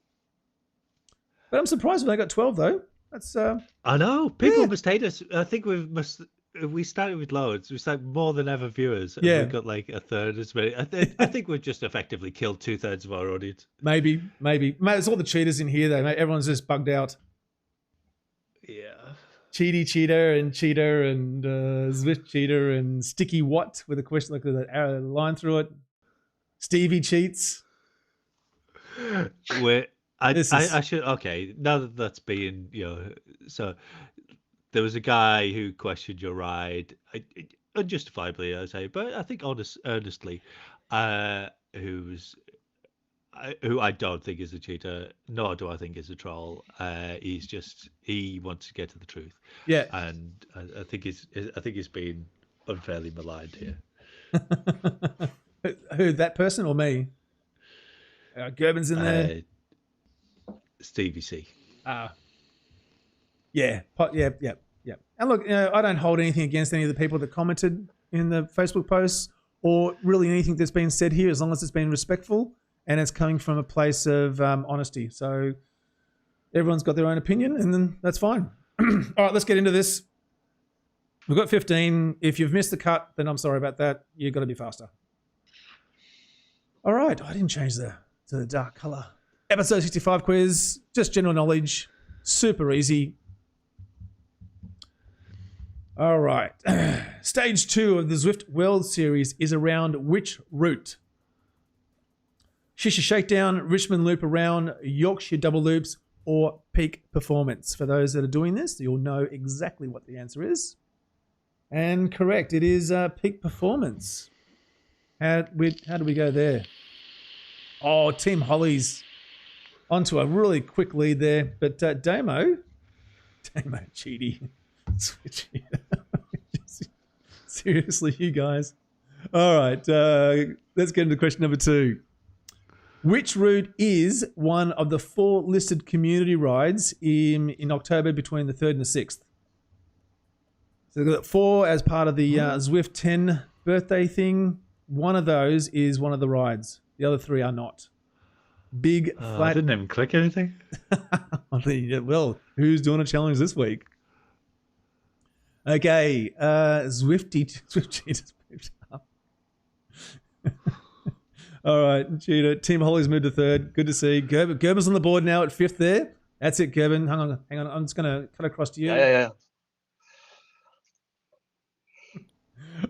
But I'm surprised we only got 12 though. That's I know. People must hate us. I think we started with loads. We started more than ever viewers. And we've got like a third as many. I think we've just effectively killed 2/3 of our audience. Maybe. Mate, it's all the cheaters in here though, mate. Everyone's just bugged out. Yeah. Cheater and Zwift cheater and Sticky What with a question like with an arrow line through it. Stevie cheats. I should now that that's been so there was a guy who questioned your ride unjustifiably, I say, but I think earnestly, who I don't think is a cheater, nor do I think is a troll. He wants to get to the truth. Yeah, and I think he's been unfairly maligned here. Who, that person or me? Gerben's in there. Stevie C. Yeah. And look, I don't hold anything against any of the people that commented in the Facebook posts or really anything that's been said here, as long as it's been respectful and it's coming from a place of honesty. So everyone's got their own opinion, and then that's fine. All right, let's get into this. We've got 15. If you've missed the cut, then I'm sorry about that. You've got to be faster. All right. I didn't change to the dark color. Episode 65 quiz, just general knowledge, super easy. All right. Stage 2 of the Zwift World Series is around which route? Shisha Shakedown, Richmond Loop Around, Yorkshire Double Loops, or Peak Performance. For those that are doing this, you'll know exactly what the answer is. And correct, it is Peak Performance. How do we go there? Oh, Team Holly's onto a really quick lead there. But Damo cheaty. Seriously, you guys. All right, let's get into question number 2. Which route is one of the 4 listed community rides in October between the 3rd and the 6th? So they've got 4 as part of the Zwift 10 birthday thing. One of those is one of the rides. The other 3 are not. Big flat. I didn't even click anything. Well, who's doing a challenge this week? Okay, Swifty just moved up. All right, Cheetah. Team Holly's moved to 3rd. Good to see. Gerben's on the board now at 5th there. That's it, Gerben. Hang on. I'm just going to cut across to you. Yeah.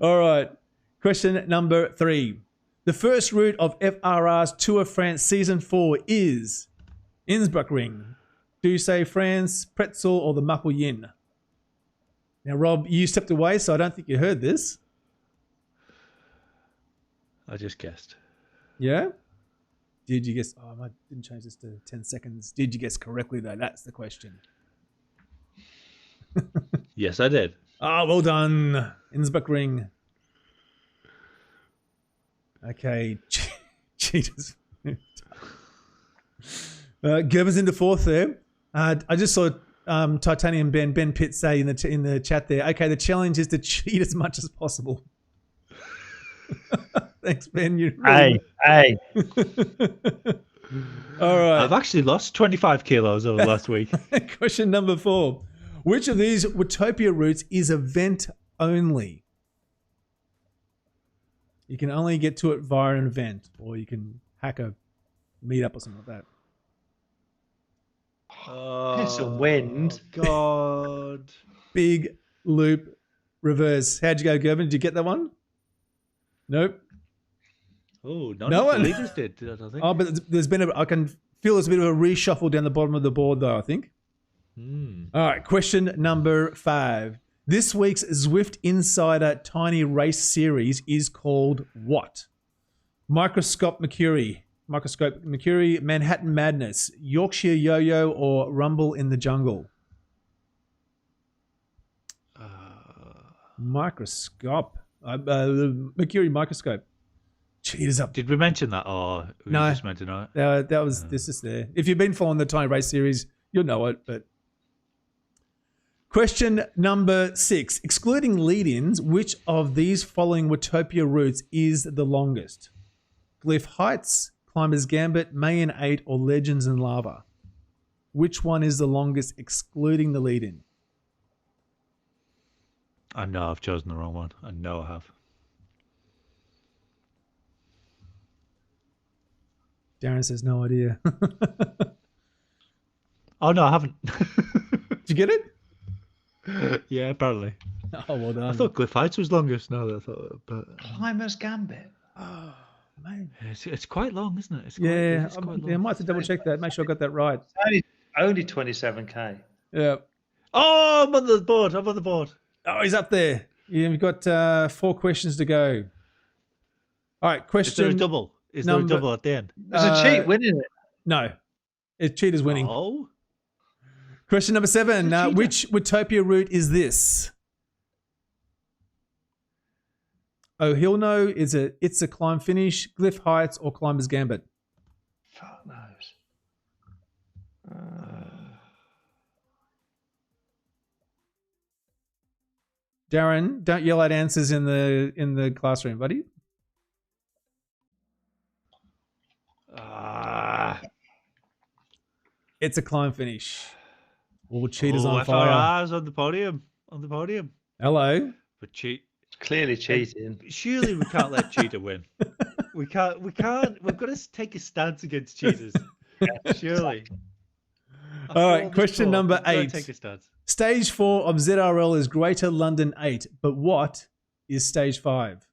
All right. Question number 3. The first route of FRR's Tour France Season 4 is Innsbruck Ring, Douce France, Pretzel, or the Muckle Yin. Now, Rob, you stepped away, so I don't think you heard this. I just guessed. Yeah? Did you guess? Oh, I didn't change this to 10 seconds. Did you guess correctly, though? That's the question. Yes, I did. Ah, well done. Innsbruck Ring. Okay. Cheetahs. Gerben's into 4th there. I just saw Titanium Ben Pitt say in the chat there, okay, the challenge is to cheat as much as possible. Thanks, Ben. Hey. All right. I've actually lost 25 kilos over the last week. Question number 4. Which of these Watopia routes is event only? You can only get to it via an event, or you can hack a meetup or something like that. It's a wind. God. Big loop reverse. How'd you go, Gerben? Did you get that one? Nope. Oh, No no one. one. Leaders did, I don't think. Oh, but there's been I can feel there's a bit of a reshuffle down the bottom of the board, though, I think. All right, question number 5. This week's Zwift Insider Tiny Race Series is called what? Microscope Mercury, Manhattan Madness, Yorkshire Yo-Yo, or Rumble in the Jungle? Microscope. Mercury Microscope. Cheaters up. Did we mention that, or we No. just meant to know it? That was this is there. If you've been following the Tiny Race Series, you'll know it, but... Question number 6. Excluding lead-ins, which of these following Watopia routes is the longest? Glyph Heights, Climber's Gambit, Mayan 8, or Legends in Lava? Which one is the longest excluding the lead-in? I know I've chosen the wrong one. I know I have. Darren says no idea. Oh, no, I haven't. Did you get it? Yeah, apparently. Oh, well done. I thought Glyph Heights was longest. No, I thought, but Climber's Gambit. Oh, man. it's quite long, isn't it? It's Quite long. I might have to double check that. Make sure I got that right. Only 27k. Yeah. Oh, I'm on the board. Oh, he's up there. Yeah, we've got 4 questions to go. All right, question. Is there a double? Is there a double at the end? There's a cheat winning it. No. It's Cheetah's winning. Oh. Question number 7. Which Watopia route is this? Oh, he'll know. It's a climb finish, Glyph Heights, or Climber's Gambit? Fuck knows. Darren, don't yell out answers in the classroom, buddy. It's a climb finish. All Cheetah's on fire. FRR's on the podium. Hello. But Clearly cheating. Surely we can't let Cheetah win. We can't. We've got to take a stance against cheaters. Surely. All right, question number 8. Take a stance. Stage 4 of ZRL is Greater London 8, but what is Stage 5?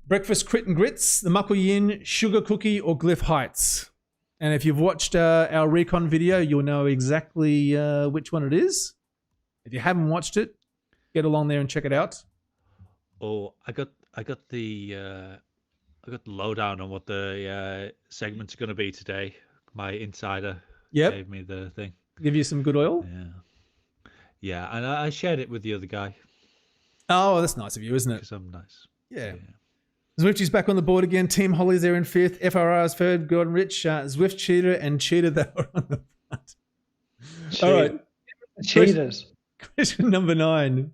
Breakfast Crit and Grits, the Muckle Yin, Sugar Cookie, or Glyph Heights? And if you've watched our recon video, you'll know exactly which one it is. If you haven't watched it, get along there and check it out. Oh, I got the lowdown on what the segments are going to be today. My insider gave me the thing. Give you some good oil? Yeah, and I shared it with the other guy. Oh, that's nice of you, isn't it? Because I'm nice. Yeah. Zwifty's back on the board again. Team Holly's there in fifth. FRR's third. Gordon Rich, Zwift Cheater, and Cheater that were on the front. All right. Cheaters. Question number 9.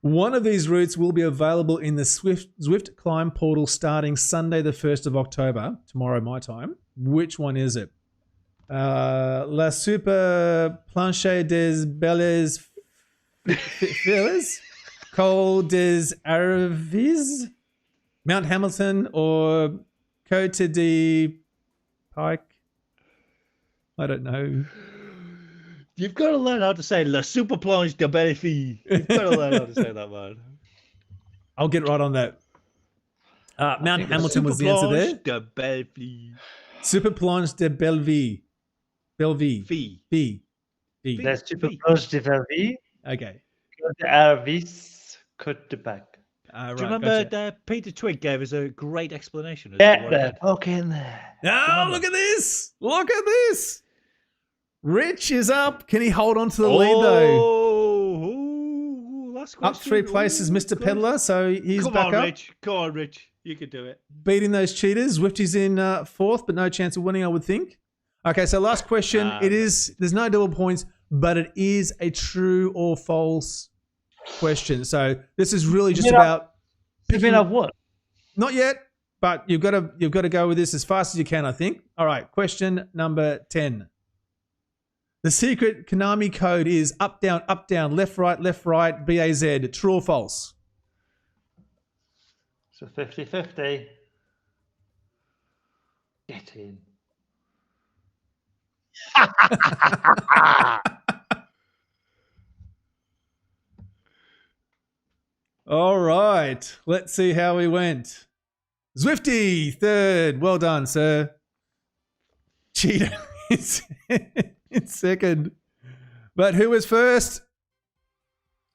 One of these routes will be available in the Zwift Climb portal starting Sunday, the 1st of October, tomorrow my time. Which one is it? La Super Planche des Belles Filles, Col des Aravis, Mount Hamilton, or Côte de Pike? I don't know. You've got to learn how to say La Super Planche de Belle Fille. You've got to learn how to say that, man. I'll get right on that. Mount Hamilton was the answer there. De Belle Fille. Super Planche de Belleville. Belleville. Fille. Fille. La Super Planche de Belleville. Okay. Côte d'Arvis, Côte de Bac. Right, Do you remember gotcha. that Peter Twig gave us a great explanation? Get the fuck in there. Oh, look at this. Look at this. Rich is up. Can he hold on to the lead, though? Oh, last question. Up 3 places, Mr. Good. Peddler, so he's Come back on, up. Rich. Come on, Rich. You can do it. Beating those cheaters. Zwifty's in 4th, but no chance of winning, I would think. Okay, so last question. There's no double points, but it is a true or false question. So this is really just about picking up what? Not yet, but you've got to go with this as fast as you can, I think. All right, question number 10. The secret Konami code is up, down, left, right, BAZ. True or false? So 50-50. Get in. All right, let's see how we went. Zwifty, 3rd. Well done, sir. Cheater is in 2nd. But who was 1st?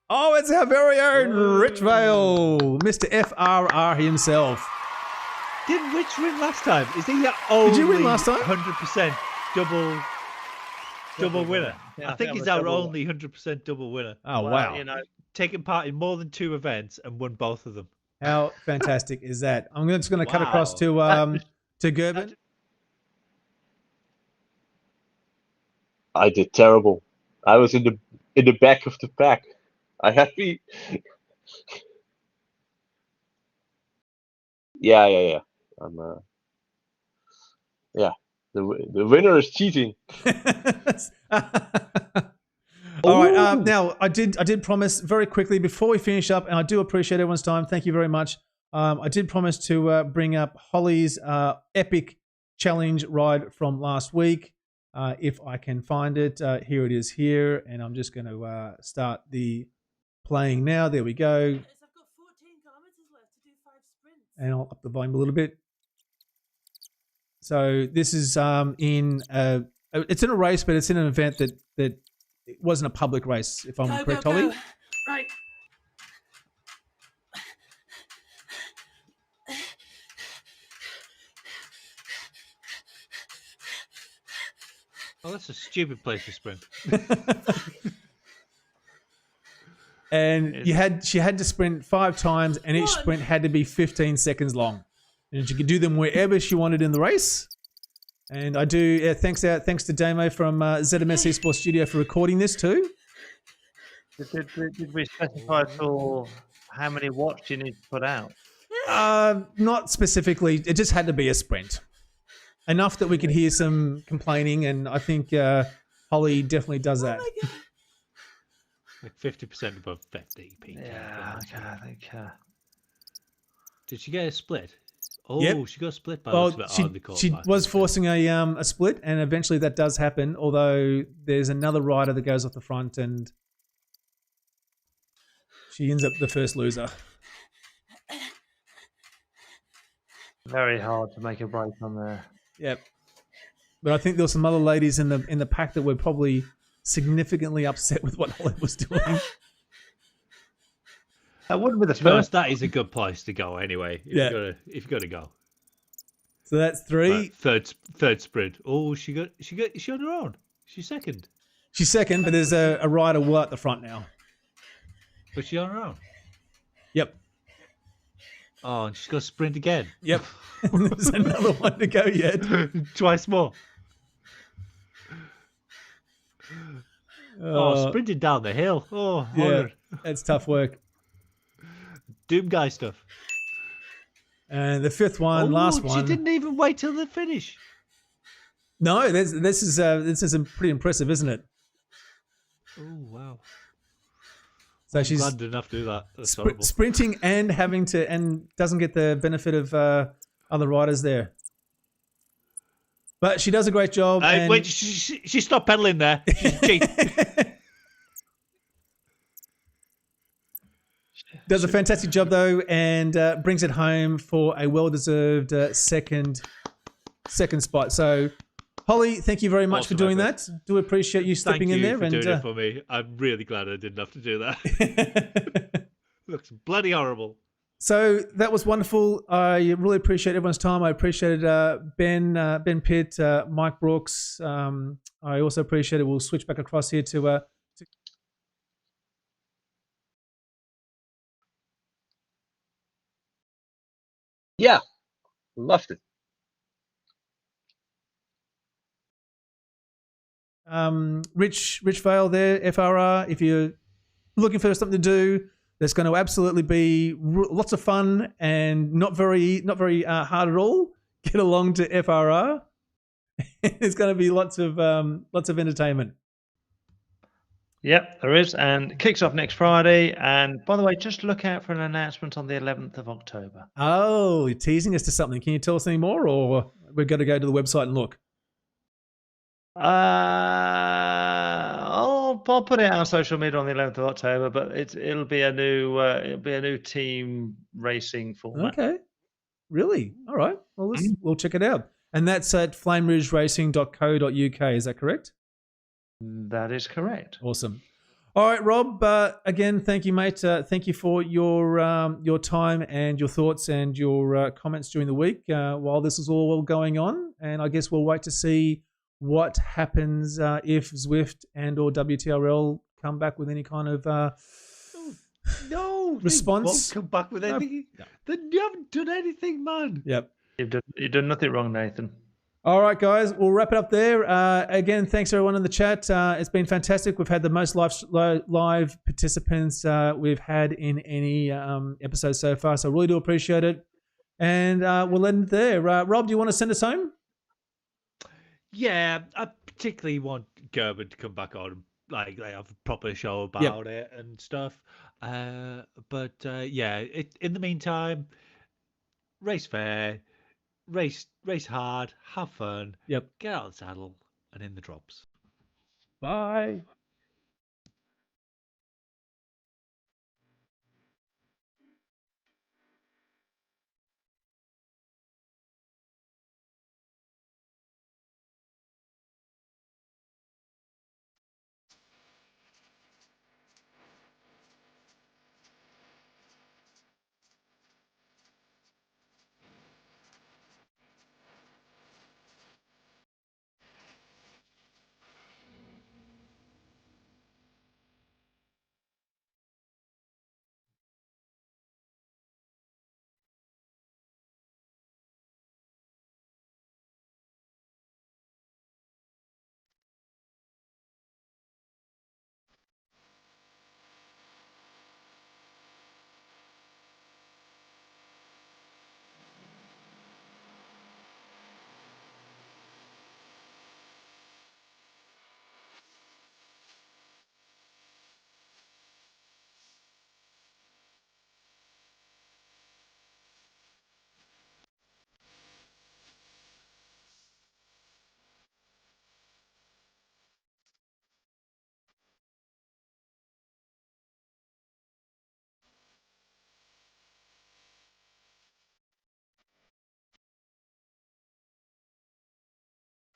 Oh, it's our very own Rich Vale, Mr. FRR himself. Didn't Rich win last time? Is he the only Did you win last time? 100% double winner? Yeah, I think he's our only 100% double winner. Oh, Well, wow. you know, Taken part in more than 2 events and won both of them. How fantastic is that? I'm just going to cut Wow. across to Gerben. I did terrible. I was in the back of the pack. I happy. Yeah. I'm the winner is cheating. All right. Now, I did promise very quickly before we finish up, and I do appreciate everyone's time. Thank you very much. I did promise to bring up Holly's epic challenge ride from last week. If I can find it, here it is here, and I'm just going to start the playing now. There we go. I've got 14 kilometers left to do 5 sprints. And I'll up the volume a little bit. So this is it's in a race, but it's in an event that it wasn't a public race, if I'm correct, Holly. Right. Oh, that's a stupid place to sprint. And she had to sprint 5 times, and each sprint had to be 15 seconds long. And she could do them wherever she wanted in the race. And I do, thanks to Damo from ZMS Esports Studio for recording this too. did we specify at all how many watts you need to put out? Not specifically. It just had to be a sprint. Enough that we could hear some complaining, and I think Holly definitely does that. Oh my God. Like 50% above 50. Yeah, okay, I think. Did she get a split? Oh, Yep. she got a split by Well, the looks of it. she was forcing a split, and eventually that does happen. Although there's another rider that goes off the front, and she ends up the first loser. Very hard to make a break on there. Yep. But I think there were some other ladies in the pack that were probably significantly upset with what Holly was doing. That wouldn't be the To be honest, first. that is a good place to go anyway. If you've got to go. So that's 3. Right, third sprint. Oh, she on her own. She's second. She's second, but there's a rider well at the front now. But she's on her own. Yep. Oh, and she's got to sprint again. Yep. There's another one to go yet. Twice more. Oh, sprinting down the hill. Oh, yeah, horror. that's tough work. Doom guy stuff. And the fifth one, last one. She didn't even wait till the finish. No, this is pretty impressive, isn't it? Oh, wow. So I'm she's glad I didn't have to do that. That's horrible. sprinting and doesn't get the benefit of other riders there. But she does a great job. And... Wait, she stopped pedaling there. She's cheap. Does a fantastic job though, and brings it home for a well-deserved second spot. So, Holly, thank you very much for doing that. Do appreciate you stepping in there. Thank you for doing it for me. I'm really glad I didn't have to do that. Looks bloody horrible. So that was wonderful. I really appreciate everyone's time. I appreciated Ben Pitt, Mike Brooks. I also appreciate it. We'll switch back across here to Yeah, loved it. Rich Vale there, FRR. If you're looking for something to do, there's going to absolutely be lots of fun and not very hard at all. Get along to FRR. There's going to be lots of entertainment. Yep, there is, and it kicks off next Friday. And by the way, just look out for an announcement on the 11th of October. Oh, you're teasing us to something. Can you tell us any more, or we've got to go to the website and look? I'll put it on social media on the 11th of October, but it'll be a new team racing format. Okay, really? All right. Well, we'll check it out, and that's at flameridgeracing.co.uk. Is that correct? That is correct. Awesome. All right, Rob. Again, thank you, mate. Thank you for your time and your thoughts and your comments during the week while this is all going on. And I guess we'll wait to see what happens if Zwift and or WTRL come back with any kind of response. They won't come back with anything. No. You haven't done anything, man. Yep. You've done nothing wrong, Nathan. All right, guys, we'll wrap it up there. Again, thanks everyone in the chat. It's been fantastic. We've had the most live participants we've had in any episode so far, so I really do appreciate it. And we'll end there. Rob, do you want to send us home? Yeah, I particularly want Gerben to come back on, like have a proper show about it and stuff. But in the meantime, race fair. Race hard, have fun. Yep. Get out of the saddle and in the drops. Bye.